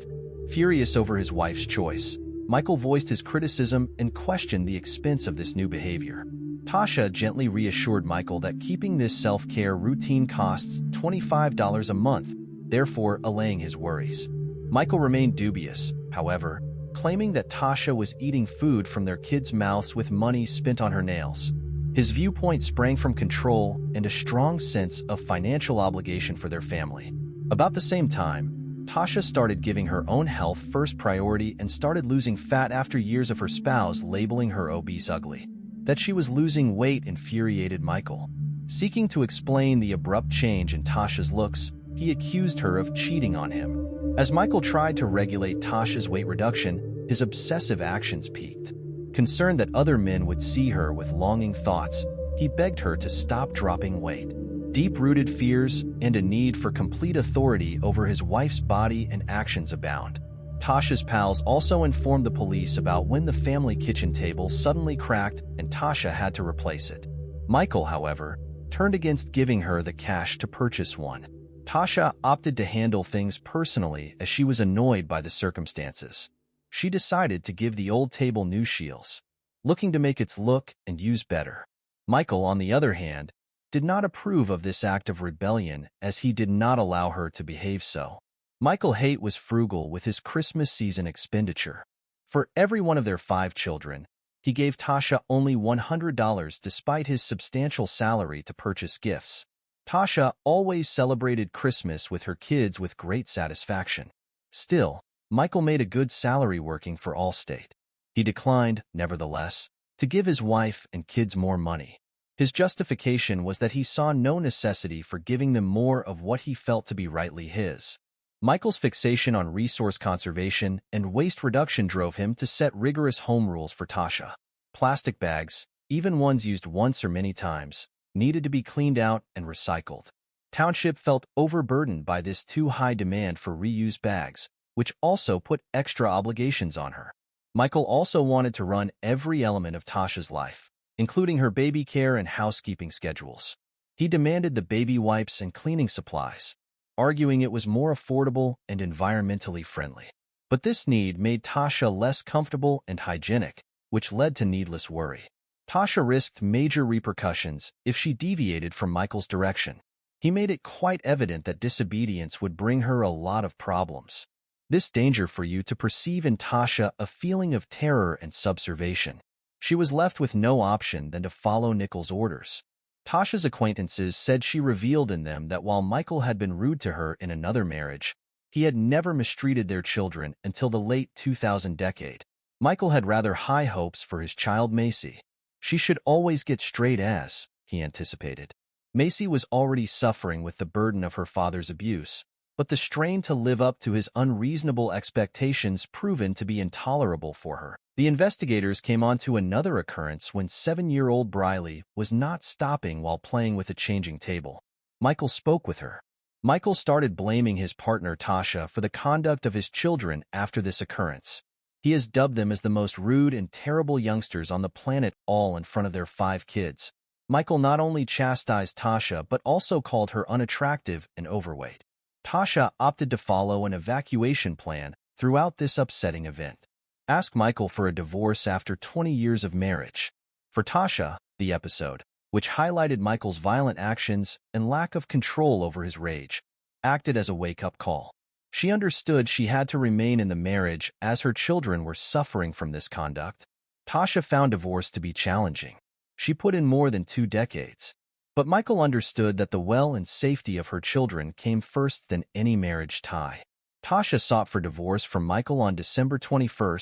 Furious over his wife's choice, Michael voiced his criticism and questioned the expense of this new behavior. Tasha gently reassured Michael that keeping this self-care routine costs $25 a month, therefore allaying his worries. Michael remained dubious, however, claiming that Tasha was eating food from their kids' mouths with money spent on her nails. His viewpoint sprang from control and a strong sense of financial obligation for their family. About the same time, Tasha started giving her own health first priority and started losing fat after years of her spouse labeling her obese ugly. That she was losing weight infuriated Michael. Seeking to explain the abrupt change in Tasha's looks, he accused her of cheating on him. As Michael tried to regulate Tasha's weight reduction, his obsessive actions peaked. Concerned that other men would see her with longing thoughts, he begged her to stop dropping weight. Deep-rooted fears and a need for complete authority over his wife's body and actions abound. Tasha's pals also informed the police about when the family kitchen table suddenly cracked and Tasha had to replace it. Michael, however, turned against giving her the cash to purchase one. Tasha opted to handle things personally as she was annoyed by the circumstances. She decided to give the old table new shields, looking to make its look and use better. Michael, on the other hand, did not approve of this act of rebellion as he did not allow her to behave so. Michael Haight was frugal with his Christmas season expenditure. For every one of their 5 children, he gave Tasha only $100 despite his substantial salary to purchase gifts. Tasha always celebrated Christmas with her kids with great satisfaction. Still, Michael made a good salary working for Allstate. He declined, nevertheless, to give his wife and kids more money. His justification was that he saw no necessity for giving them more of what he felt to be rightly his. Michael's fixation on resource conservation and waste reduction drove him to set rigorous home rules for Tasha. Plastic bags, even ones used once or many times, needed to be cleaned out and recycled. Township felt overburdened by this too high demand for reused bags, which also put extra obligations on her. Michael also wanted to run every element of Tasha's life, including her baby care and housekeeping schedules. He demanded the baby wipes and cleaning supplies, arguing it was more affordable and environmentally friendly. But this need made Tasha less comfortable and hygienic, which led to needless worry. Tasha risked major repercussions if she deviated from Michael's direction. He made it quite evident that disobedience would bring her a lot of problems. This danger for you to perceive in Tasha a feeling of terror and subservation. She was left with no option than to follow Nichols' orders. Tasha's acquaintances said she revealed in them that while Michael had been rude to her in another marriage, he had never mistreated their children until the late 2000 decade. Michael had rather high hopes for his child Macy. She should always get straight A's, he anticipated. Macy was already suffering with the burden of her father's abuse, but the strain to live up to his unreasonable expectations proven to be intolerable for her. The investigators came onto another occurrence when 7-year-old Briley was not stopping while playing with a changing table. Michael spoke with her. Michael started blaming his partner Tasha for the conduct of his children after this occurrence. He has dubbed them as the most rude and terrible youngsters on the planet, all in front of their 5 kids. Michael not only chastised Tasha but also called her unattractive and overweight. Tasha opted to follow an evacuation plan throughout this upsetting event. Ask Michael for a divorce after 20 years of marriage. For Tasha, the episode, which highlighted Michael's violent actions and lack of control over his rage, acted as a wake-up call. She understood she had to remain in the marriage as her children were suffering from this conduct. Tasha found divorce to be challenging. She put in more than 2 decades. But Michael understood that the well and safety of her children came first than any marriage tie. Tasha sought for divorce from Michael on December 21,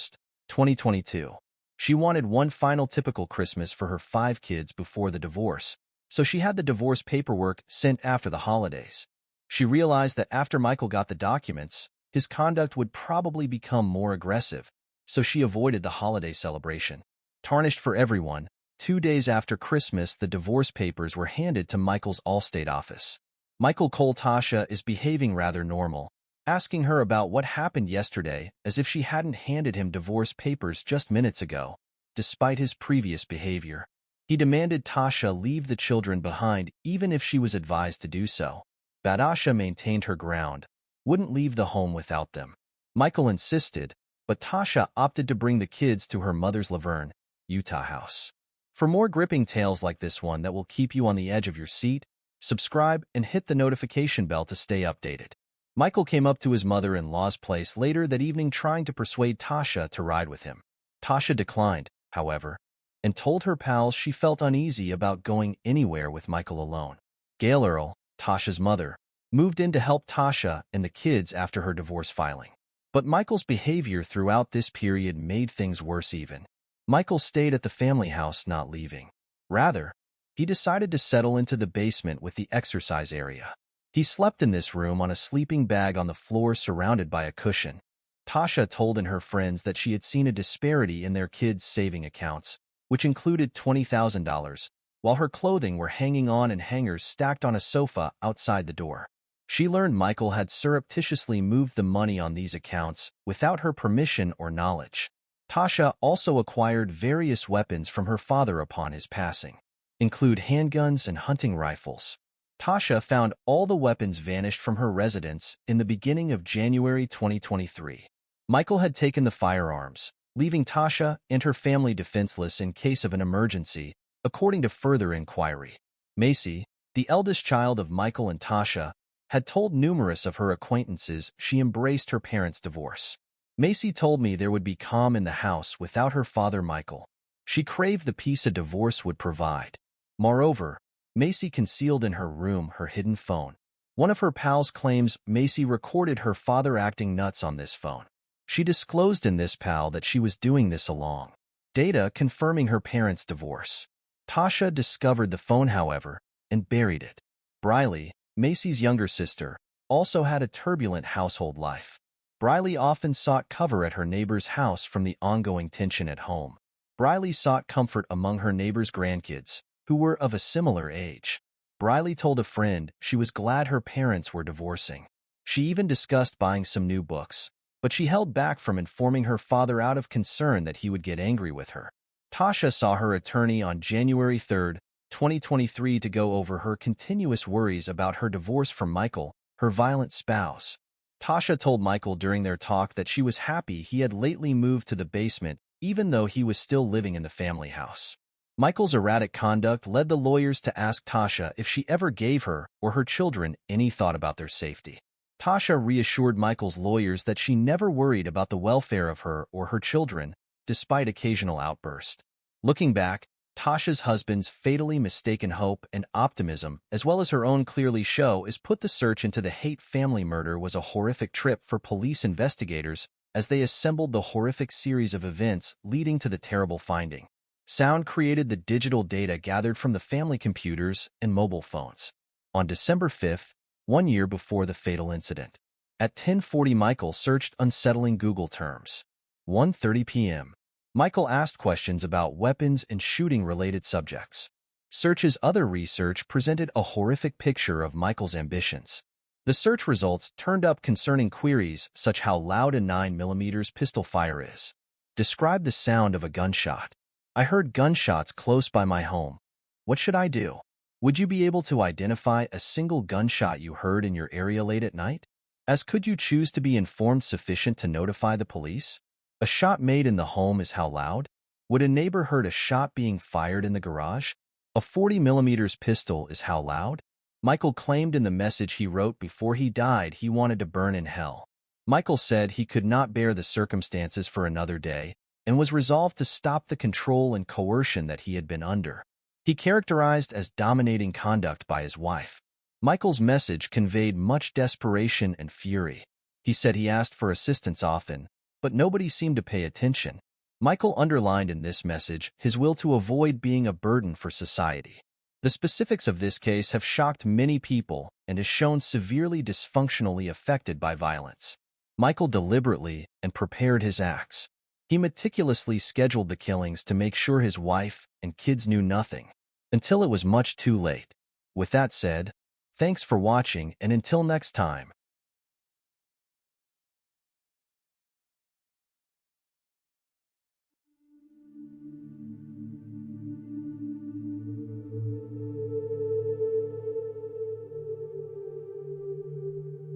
2022. She wanted one final typical Christmas for her 5 kids before the divorce, so she had the divorce paperwork sent after the holidays. She realized that after Michael got the documents, his conduct would probably become more aggressive, so she avoided the holiday celebration. Tarnished for everyone, 2 days after Christmas, the divorce papers were handed to Michael's Allstate office. Michael told Tasha is behaving rather normal, asking her about what happened yesterday as if she hadn't handed him divorce papers just minutes ago, despite his previous behavior. He demanded Tasha leave the children behind even if she was advised to do so. But Tasha maintained her ground, wouldn't leave the home without them. Michael insisted, but Tasha opted to bring the kids to her mother's Laverne, Utah house. For more gripping tales like this one that will keep you on the edge of your seat, subscribe and hit the notification bell to stay updated. Michael came up to his mother-in-law's place later that evening trying to persuade Tasha to ride with him. Tasha declined, however, and told her pals she felt uneasy about going anywhere with Michael alone. Gail Earl, Tasha's mother, moved in to help Tasha and the kids after her divorce filing. But Michael's behavior throughout this period made things worse even. Michael stayed at the family house, not leaving. Rather, he decided to settle into the basement with the exercise area. He slept in this room on a sleeping bag on the floor surrounded by a cushion. Tasha told her friends that she had seen a disparity in their kids' saving accounts, which included $20,000, while her clothing were hanging on in hangers stacked on a sofa outside the door. She learned Michael had surreptitiously moved the money on these accounts without her permission or knowledge. Tasha also acquired various weapons from her father upon his passing, include handguns and hunting rifles. Tasha found all the weapons vanished from her residence in the beginning of January 2023. Michael had taken the firearms, leaving Tasha and her family defenseless in case of an emergency, according to further inquiry. Macy, the eldest child of Michael and Tasha, had told numerous of her acquaintances she embraced her parents' divorce. Macy told me there would be calm in the house without her father Michael. She craved the peace a divorce would provide. Moreover, Macy concealed in her room her hidden phone. One of her pals claims Macy recorded her father acting nuts on this phone. She disclosed in this pal that she was doing this along data confirming her parents' divorce. Tasha discovered the phone, however, and buried it. Briley, Macy's younger sister, also had a turbulent household life. Briley often sought cover at her neighbor's house from the ongoing tension at home. Briley sought comfort among her neighbor's grandkids, who were of a similar age. Briley told a friend she was glad her parents were divorcing. She even discussed buying some new books, but she held back from informing her father out of concern that he would get angry with her. Tasha saw her attorney on January 3, 2023 to go over her continuous worries about her divorce from Michael, her violent spouse. Tasha told Michael during their talk that she was happy he had lately moved to the basement, even though he was still living in the family house. Michael's erratic conduct led the lawyers to ask Tasha if she ever gave her or her children any thought about their safety. Tasha reassured Michael's lawyers that she never worried about the welfare of her or her children, despite occasional outbursts. Looking back, Tasha's husband's fatally mistaken hope and optimism, as well as her own, clearly show is put the search into the Haight family murder was a horrific trip for police investigators as they assembled the horrific series of events leading to the terrible finding. Sound created the digital data gathered from the family computers and mobile phones. On December 5th, 1 year before the fatal incident, at 10:40 Michael searched unsettling Google terms. 1:30 p.m. Michael asked questions about weapons and shooting-related subjects. Search's other research presented a horrific picture of Michael's ambitions. The search results turned up concerning queries such how loud a 9mm pistol fire is. Describe the sound of a gunshot. I heard gunshots close by my home. What should I do? Would you be able to identify a single gunshot you heard in your area late at night? As could you choose to be informed sufficient to notify the police? A shot made in the home is how loud? Would a neighbor heard a shot being fired in the garage? A 40mm pistol is how loud? Michael claimed in the message he wrote before he died he wanted to burn in hell. Michael said he could not bear the circumstances for another day and was resolved to stop the control and coercion that he had been under. He characterized as dominating conduct by his wife. Michael's message conveyed much desperation and fury. He said he asked for assistance often, but nobody seemed to pay attention. Michael underlined in this message his will to avoid being a burden for society. The specifics of this case have shocked many people and is shown severely dysfunctionally affected by violence. Michael deliberately and prepared his acts. He meticulously scheduled the killings to make sure his wife and kids knew nothing, until it was much too late. With that said, thanks for watching, and until next time.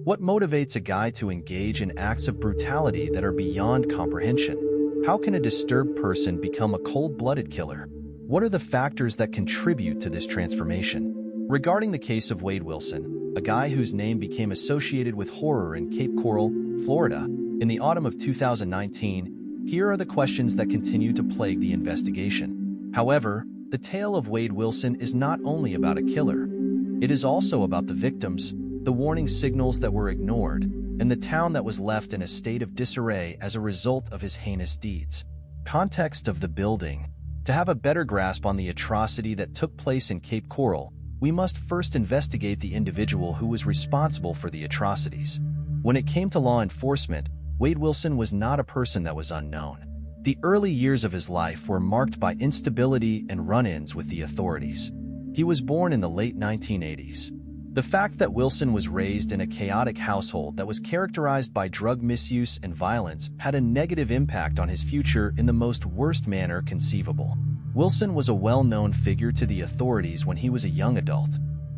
What motivates a guy to engage in acts of brutality that are beyond comprehension? How can a disturbed person become a cold-blooded killer? What are the factors that contribute to this transformation? Regarding the case of Wade Wilson, a guy whose name became associated with horror in Cape Coral, Florida, in the autumn of 2019, here are the questions that continue to plague the investigation. However, the tale of Wade Wilson is not only about a killer. It is also about the victims, the warning signals that were ignored, and the town that was left in a state of disarray as a result of his heinous deeds. Context of the building. To have a better grasp on the atrocity that took place in Cape Coral, we must first investigate the individual who was responsible for the atrocities. When it came to law enforcement, Wade Wilson was not a person that was unknown. The early years of his life were marked by instability and run-ins with the authorities. He was born in the late 1980s. The fact that Wilson was raised in a chaotic household that was characterized by drug misuse and violence had a negative impact on his future in the most worst manner conceivable. Wilson was a well-known figure to the authorities when he was a young adult.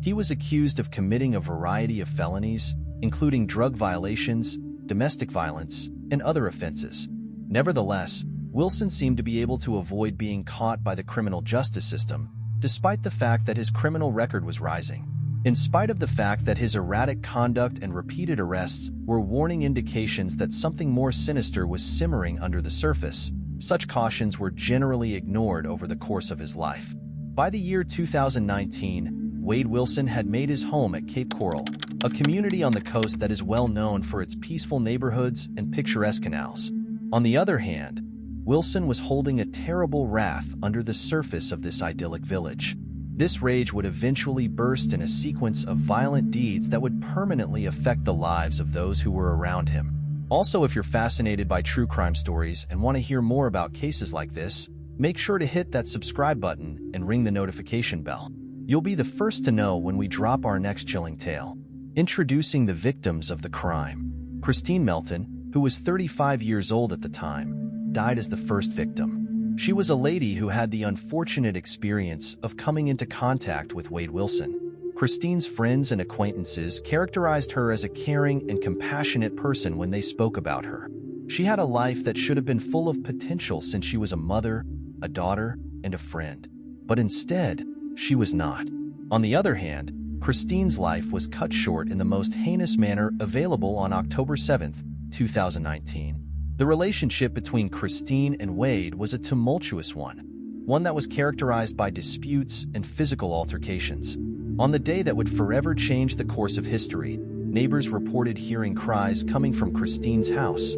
He was accused of committing a variety of felonies, including drug violations, domestic violence, and other offenses. Nevertheless, Wilson seemed to be able to avoid being caught by the criminal justice system, despite the fact that his criminal record was rising. In spite of the fact that his erratic conduct and repeated arrests were warning indications that something more sinister was simmering under the surface, such cautions were generally ignored over the course of his life. By the year 2019, Wade Wilson had made his home at Cape Coral, a community on the coast that is well known for its peaceful neighborhoods and picturesque canals. On the other hand, Wilson was holding a terrible wrath under the surface of this idyllic village. This rage would eventually burst in a sequence of violent deeds that would permanently affect the lives of those who were around him. Also, if you're fascinated by true crime stories and want to hear more about cases like this, make sure to hit that subscribe button and ring the notification bell. You'll be the first to know when we drop our next chilling tale. Introducing the victims of the crime. Christine Melton, who was 35 years old at the time, died as the first victim. She was a lady who had the unfortunate experience of coming into contact with Wade Wilson. Christine's friends and acquaintances characterized her as a caring and compassionate person when they spoke about her. She had a life that should have been full of potential since she was a mother, a daughter, and a friend. But instead, she was not. On the other hand, Christine's life was cut short in the most heinous manner available on October 7, 2019. The relationship between Christine and Wade was a tumultuous one that was characterized by disputes and physical altercations. On the day that would forever change the course of history, neighbors reported hearing cries coming from Christine's house.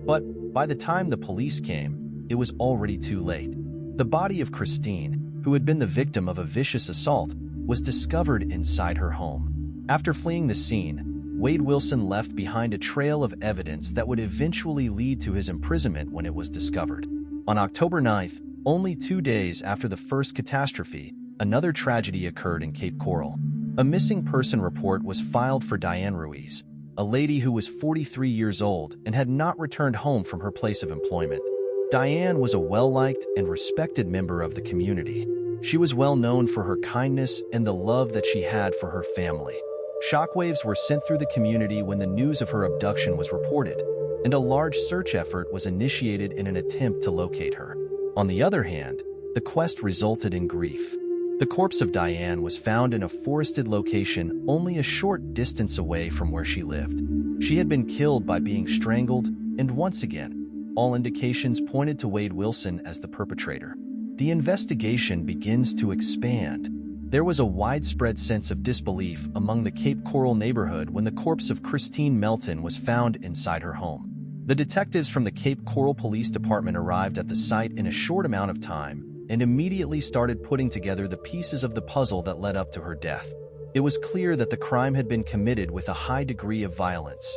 But by the time the police came, it was already too late. The body of Christine, who had been the victim of a vicious assault, was discovered inside her home. After fleeing the scene, Wade Wilson left behind a trail of evidence that would eventually lead to his imprisonment when it was discovered. On October 9th, only 2 days after the first catastrophe, another tragedy occurred in Cape Coral. A missing person report was filed for Diane Ruiz, a lady who was 43 years old and had not returned home from her place of employment. Diane was a well-liked and respected member of the community. She was well known for her kindness and the love that she had for her family. Shockwaves were sent through the community when the news of her abduction was reported, and a large search effort was initiated in an attempt to locate her. On the other hand, the quest resulted in grief. The corpse of Diane was found in a forested location only a short distance away from where she lived. She had been killed by being strangled, and once again, all indications pointed to Wade Wilson as the perpetrator. The investigation begins to expand. There was a widespread sense of disbelief among the Cape Coral neighborhood when the corpse of Christine Melton was found inside her home. The detectives from the Cape Coral Police Department arrived at the site in a short amount of time and immediately started putting together the pieces of the puzzle that led up to her death. It was clear that the crime had been committed with a high degree of violence.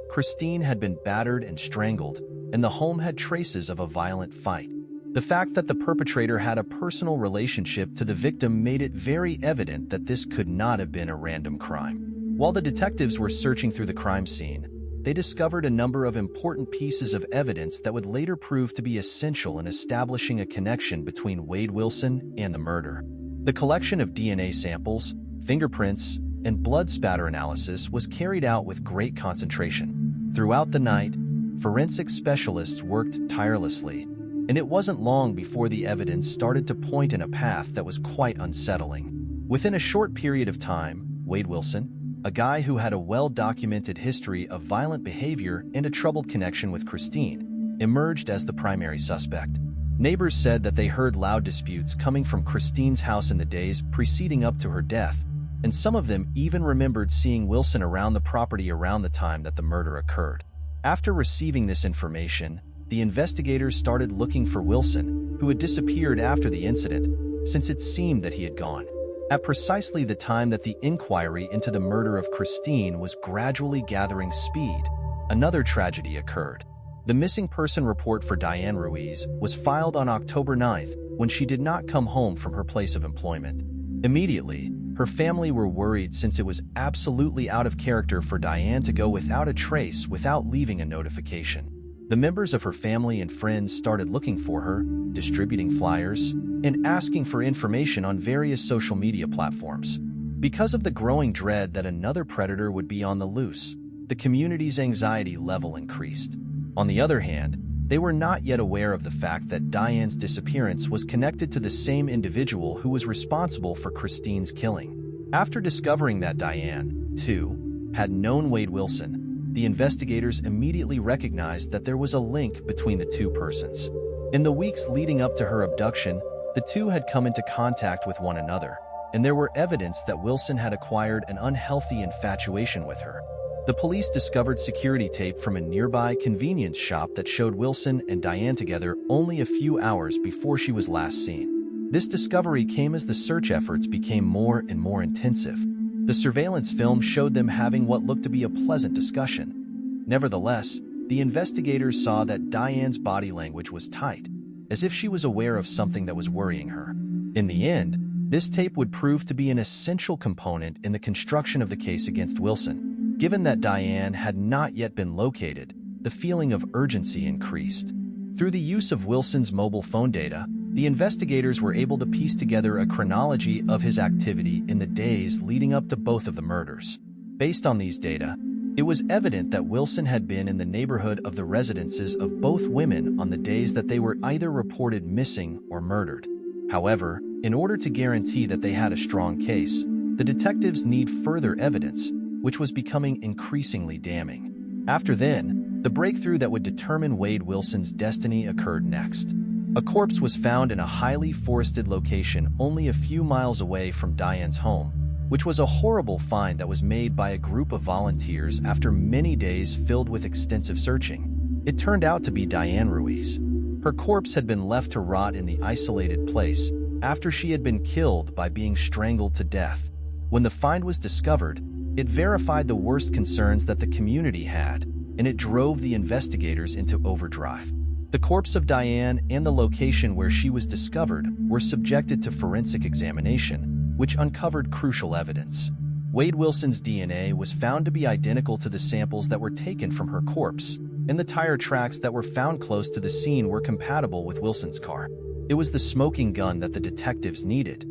Christine had been battered and strangled, and the home had traces of a violent fight. The fact that the perpetrator had a personal relationship to the victim made it very evident that this could not have been a random crime. While the detectives were searching through the crime scene, they discovered a number of important pieces of evidence that would later prove to be essential in establishing a connection between Wade Wilson and the murder. The collection of DNA samples, fingerprints, and blood spatter analysis was carried out with great concentration. Throughout the night, forensic specialists worked tirelessly, and it wasn't long before the evidence started to point in a path that was quite unsettling. Within a short period of time, Wade Wilson, a guy who had a well-documented history of violent behavior and a troubled connection with Christine, emerged as the primary suspect. Neighbors said that they heard loud disputes coming from Christine's house in the days preceding up to her death, and some of them even remembered seeing Wilson around the property around the time that the murder occurred. After receiving this information, the investigators started looking for Wilson, who had disappeared after the incident, since it seemed that he had gone. At precisely the time that the inquiry into the murder of Christine was gradually gathering speed, another tragedy occurred. The missing person report for Diane Ruiz was filed on October 9th when she did not come home from her place of employment. Immediately, her family were worried since it was absolutely out of character for Diane to go without a trace without leaving a notification. The members of her family and friends started looking for her, distributing flyers, and asking for information on various social media platforms. Because of the growing dread that another predator would be on the loose, the community's anxiety level increased. On the other hand, they were not yet aware of the fact that Diane's disappearance was connected to the same individual who was responsible for Christine's killing. After discovering that Diane, too, had known Wade Wilson, the investigators immediately recognized that there was a link between the two persons. In the weeks leading up to her abduction, the two had come into contact with one another, and there were evidence that Wilson had acquired an unhealthy infatuation with her. The police discovered security tape from a nearby convenience shop that showed Wilson and Diane together only a few hours before she was last seen. This discovery came as the search efforts became more and more intensive. The surveillance film showed them having what looked to be a pleasant discussion. Nevertheless, the investigators saw that Diane's body language was tight, as if she was aware of something that was worrying her. In the end, this tape would prove to be an essential component in the construction of the case against Wilson. Given that Diane had not yet been located, the feeling of urgency increased. Through the use of Wilson's mobile phone data, the investigators were able to piece together a chronology of his activity in the days leading up to both of the murders. Based on these data, it was evident that Wilson had been in the neighborhood of the residences of both women on the days that they were either reported missing or murdered. However, in order to guarantee that they had a strong case, the detectives need further evidence, which was becoming increasingly damning. After then, the breakthrough that would determine Wade Wilson's destiny occurred next. A corpse was found in a highly forested location only a few miles away from Diane's home, which was a horrible find that was made by a group of volunteers after many days filled with extensive searching. It turned out to be Diane Ruiz. Her corpse had been left to rot in the isolated place after she had been killed by being strangled to death. When the find was discovered, it verified the worst concerns that the community had, and it drove the investigators into overdrive. The corpse of Diane and the location where she was discovered were subjected to forensic examination, which uncovered crucial evidence. Wade Wilson's DNA was found to be identical to the samples that were taken from her corpse, and the tire tracks that were found close to the scene were compatible with Wilson's car. It was the smoking gun that the detectives needed.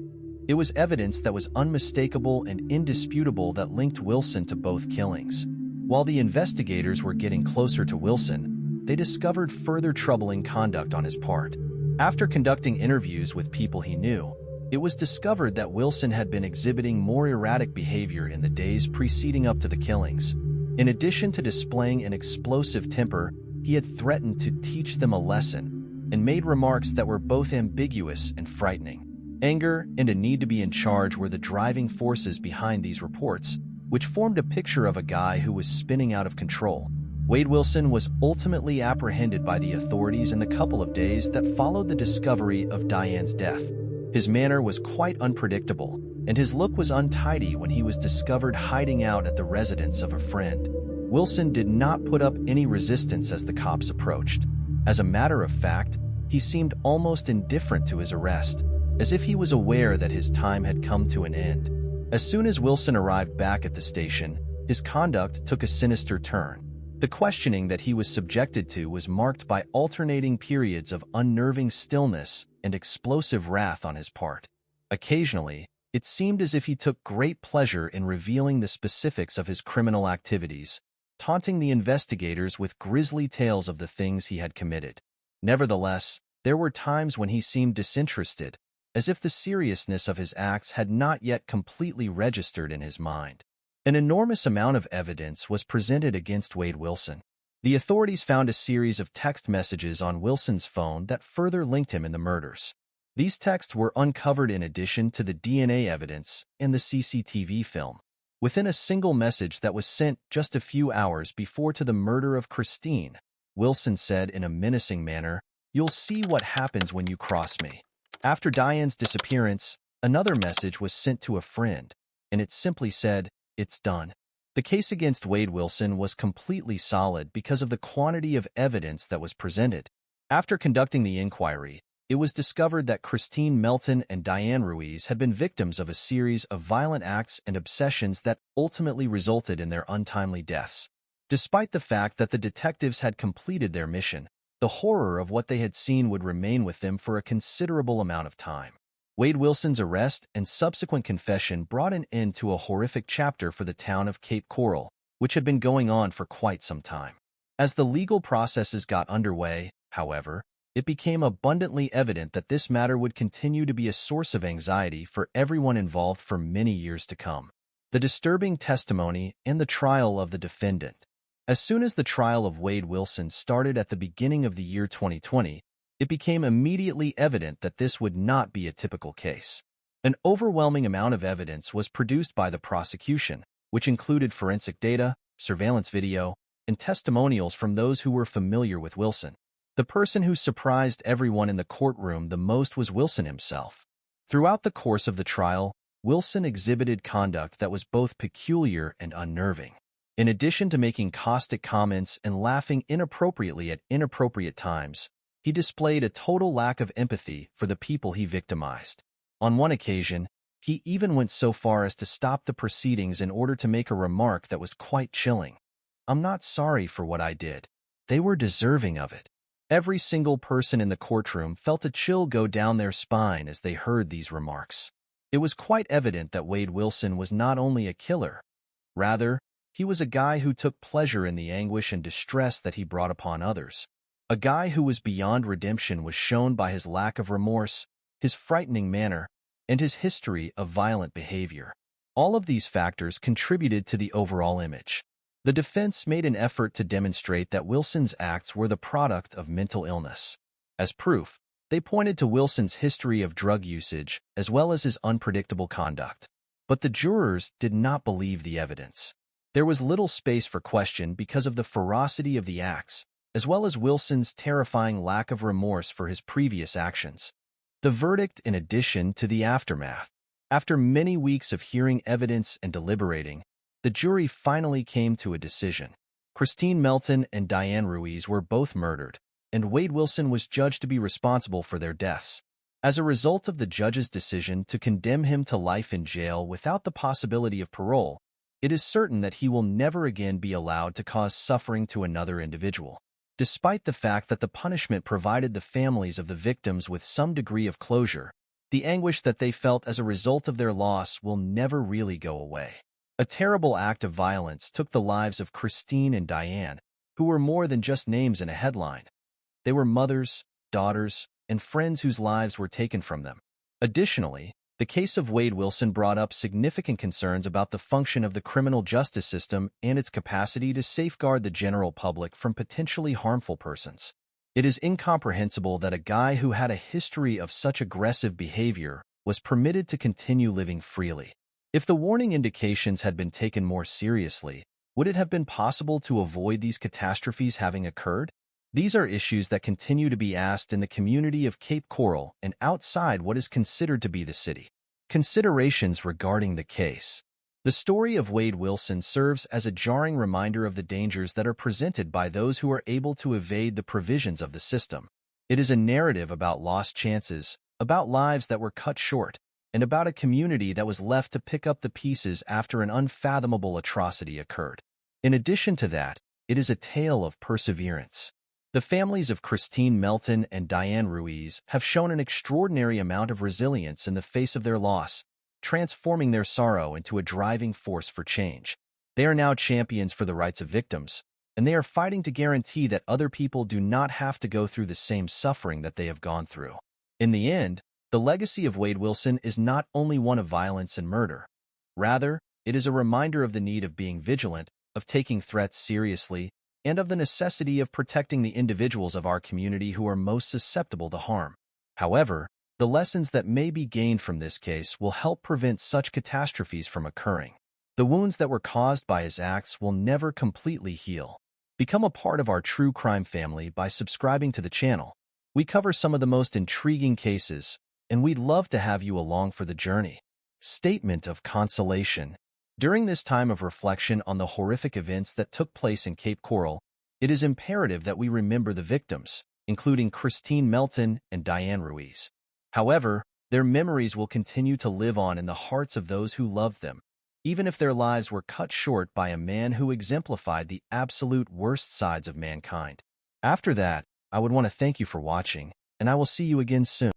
It was evidence that was unmistakable and indisputable that linked Wilson to both killings. While the investigators were getting closer to Wilson, they discovered further troubling conduct on his part. After conducting interviews with people he knew, it was discovered that Wilson had been exhibiting more erratic behavior in the days preceding up to the killings. In addition to displaying an explosive temper, he had threatened to teach them a lesson and made remarks that were both ambiguous and frightening. Anger and a need to be in charge were the driving forces behind these reports, which formed a picture of a guy who was spinning out of control. Wade Wilson was ultimately apprehended by the authorities in the couple of days that followed the discovery of Diane's death. His manner was quite unpredictable, and his look was untidy when he was discovered hiding out at the residence of a friend. Wilson did not put up any resistance as the cops approached. As a matter of fact, he seemed almost indifferent to his arrest, as if he was aware that his time had come to an end. As soon as Wilson arrived back at the station, his conduct took a sinister turn. The questioning that he was subjected to was marked by alternating periods of unnerving stillness and explosive wrath on his part. Occasionally, it seemed as if he took great pleasure in revealing the specifics of his criminal activities, taunting the investigators with grisly tales of the things he had committed. Nevertheless, there were times when he seemed disinterested, as if the seriousness of his acts had not yet completely registered in his mind. An enormous amount of evidence was presented against Wade Wilson. The authorities found a series of text messages on Wilson's phone that further linked him in the murders. These texts were uncovered in addition to the DNA evidence and the CCTV film. Within a single message that was sent just a few hours before to the murder of Christine, Wilson said in a menacing manner, "You'll see what happens when you cross me." After Diane's disappearance, another message was sent to a friend, and it simply said, "It's done." The case against Wade Wilson was completely solid because of the quantity of evidence that was presented. After conducting the inquiry, it was discovered that Christine Melton and Diane Ruiz had been victims of a series of violent acts and obsessions that ultimately resulted in their untimely deaths. Despite the fact that the detectives had completed their mission, the horror of what they had seen would remain with them for a considerable amount of time. Wade Wilson's arrest and subsequent confession brought an end to a horrific chapter for the town of Cape Coral, which had been going on for quite some time. As the legal processes got underway, however, it became abundantly evident that this matter would continue to be a source of anxiety for everyone involved for many years to come. The disturbing testimony and the trial of the defendant. As soon as the trial of Wade Wilson started at the beginning of the year 2020, it became immediately evident that this would not be a typical case. An overwhelming amount of evidence was produced by the prosecution, which included forensic data, surveillance video, and testimonials from those who were familiar with Wilson. The person who surprised everyone in the courtroom the most was Wilson himself. Throughout the course of the trial, Wilson exhibited conduct that was both peculiar and unnerving. In addition to making caustic comments and laughing inappropriately at inappropriate times, he displayed a total lack of empathy for the people he victimized. On one occasion, he even went so far as to stop the proceedings in order to make a remark that was quite chilling. "I'm not sorry for what I did. They were deserving of it." Every single person in the courtroom felt a chill go down their spine as they heard these remarks. It was quite evident that Wade Wilson was not only a killer. Rather, he was a guy who took pleasure in the anguish and distress that he brought upon others. A guy who was beyond redemption was shown by his lack of remorse, his frightening manner, and his history of violent behavior. All of these factors contributed to the overall image. The defense made an effort to demonstrate that Wilson's acts were the product of mental illness. As proof, they pointed to Wilson's history of drug usage as well as his unpredictable conduct. But the jurors did not believe the evidence. There was little space for question because of the ferocity of the acts as well as Wilson's terrifying lack of remorse for his previous actions. The verdict, in addition to the aftermath. After many weeks of hearing evidence and deliberating, the jury finally came to a decision. Christine Melton and Diane Ruiz were both murdered, and Wade Wilson was judged to be responsible for their deaths. As a result of the judge's decision to condemn him to life in jail without the possibility of parole, it is certain that he will never again be allowed to cause suffering to another individual. Despite the fact that the punishment provided the families of the victims with some degree of closure, the anguish that they felt as a result of their loss will never really go away. A terrible act of violence took the lives of Christine and Diane, who were more than just names in a headline. They were mothers, daughters, and friends whose lives were taken from them. Additionally, the case of Wade Wilson brought up significant concerns about the function of the criminal justice system and its capacity to safeguard the general public from potentially harmful persons. It is incomprehensible that a guy who had a history of such aggressive behavior was permitted to continue living freely. If the warning indications had been taken more seriously, would it have been possible to avoid these catastrophes having occurred? These are issues that continue to be asked in the community of Cape Coral and outside what is considered to be the city. Considerations regarding the case. The story of Wade Wilson serves as a jarring reminder of the dangers that are presented by those who are able to evade the provisions of the system. It is a narrative about lost chances, about lives that were cut short, and about a community that was left to pick up the pieces after an unfathomable atrocity occurred. In addition to that, it is a tale of perseverance. The families of Christine Melton and Diane Ruiz have shown an extraordinary amount of resilience in the face of their loss, transforming their sorrow into a driving force for change. They are now champions for the rights of victims, and they are fighting to guarantee that other people do not have to go through the same suffering that they have gone through. In the end, the legacy of Wade Wilson is not only one of violence and murder. Rather, it is a reminder of the need of being vigilant, of taking threats seriously, and of the necessity of protecting the individuals of our community who are most susceptible to harm. However, the lessons that may be gained from this case will help prevent such catastrophes from occurring. The wounds that were caused by his acts will never completely heal. Become a part of our true crime family by subscribing to the channel. We cover some of the most intriguing cases, and we'd love to have you along for the journey. Statement of consolation. During this time of reflection on the horrific events that took place in Cape Coral, it is imperative that we remember the victims, including Christine Melton and Diane Ruiz. However, their memories will continue to live on in the hearts of those who loved them, even if their lives were cut short by a man who exemplified the absolute worst sides of mankind. After that, I would want to thank you for watching, and I will see you again soon.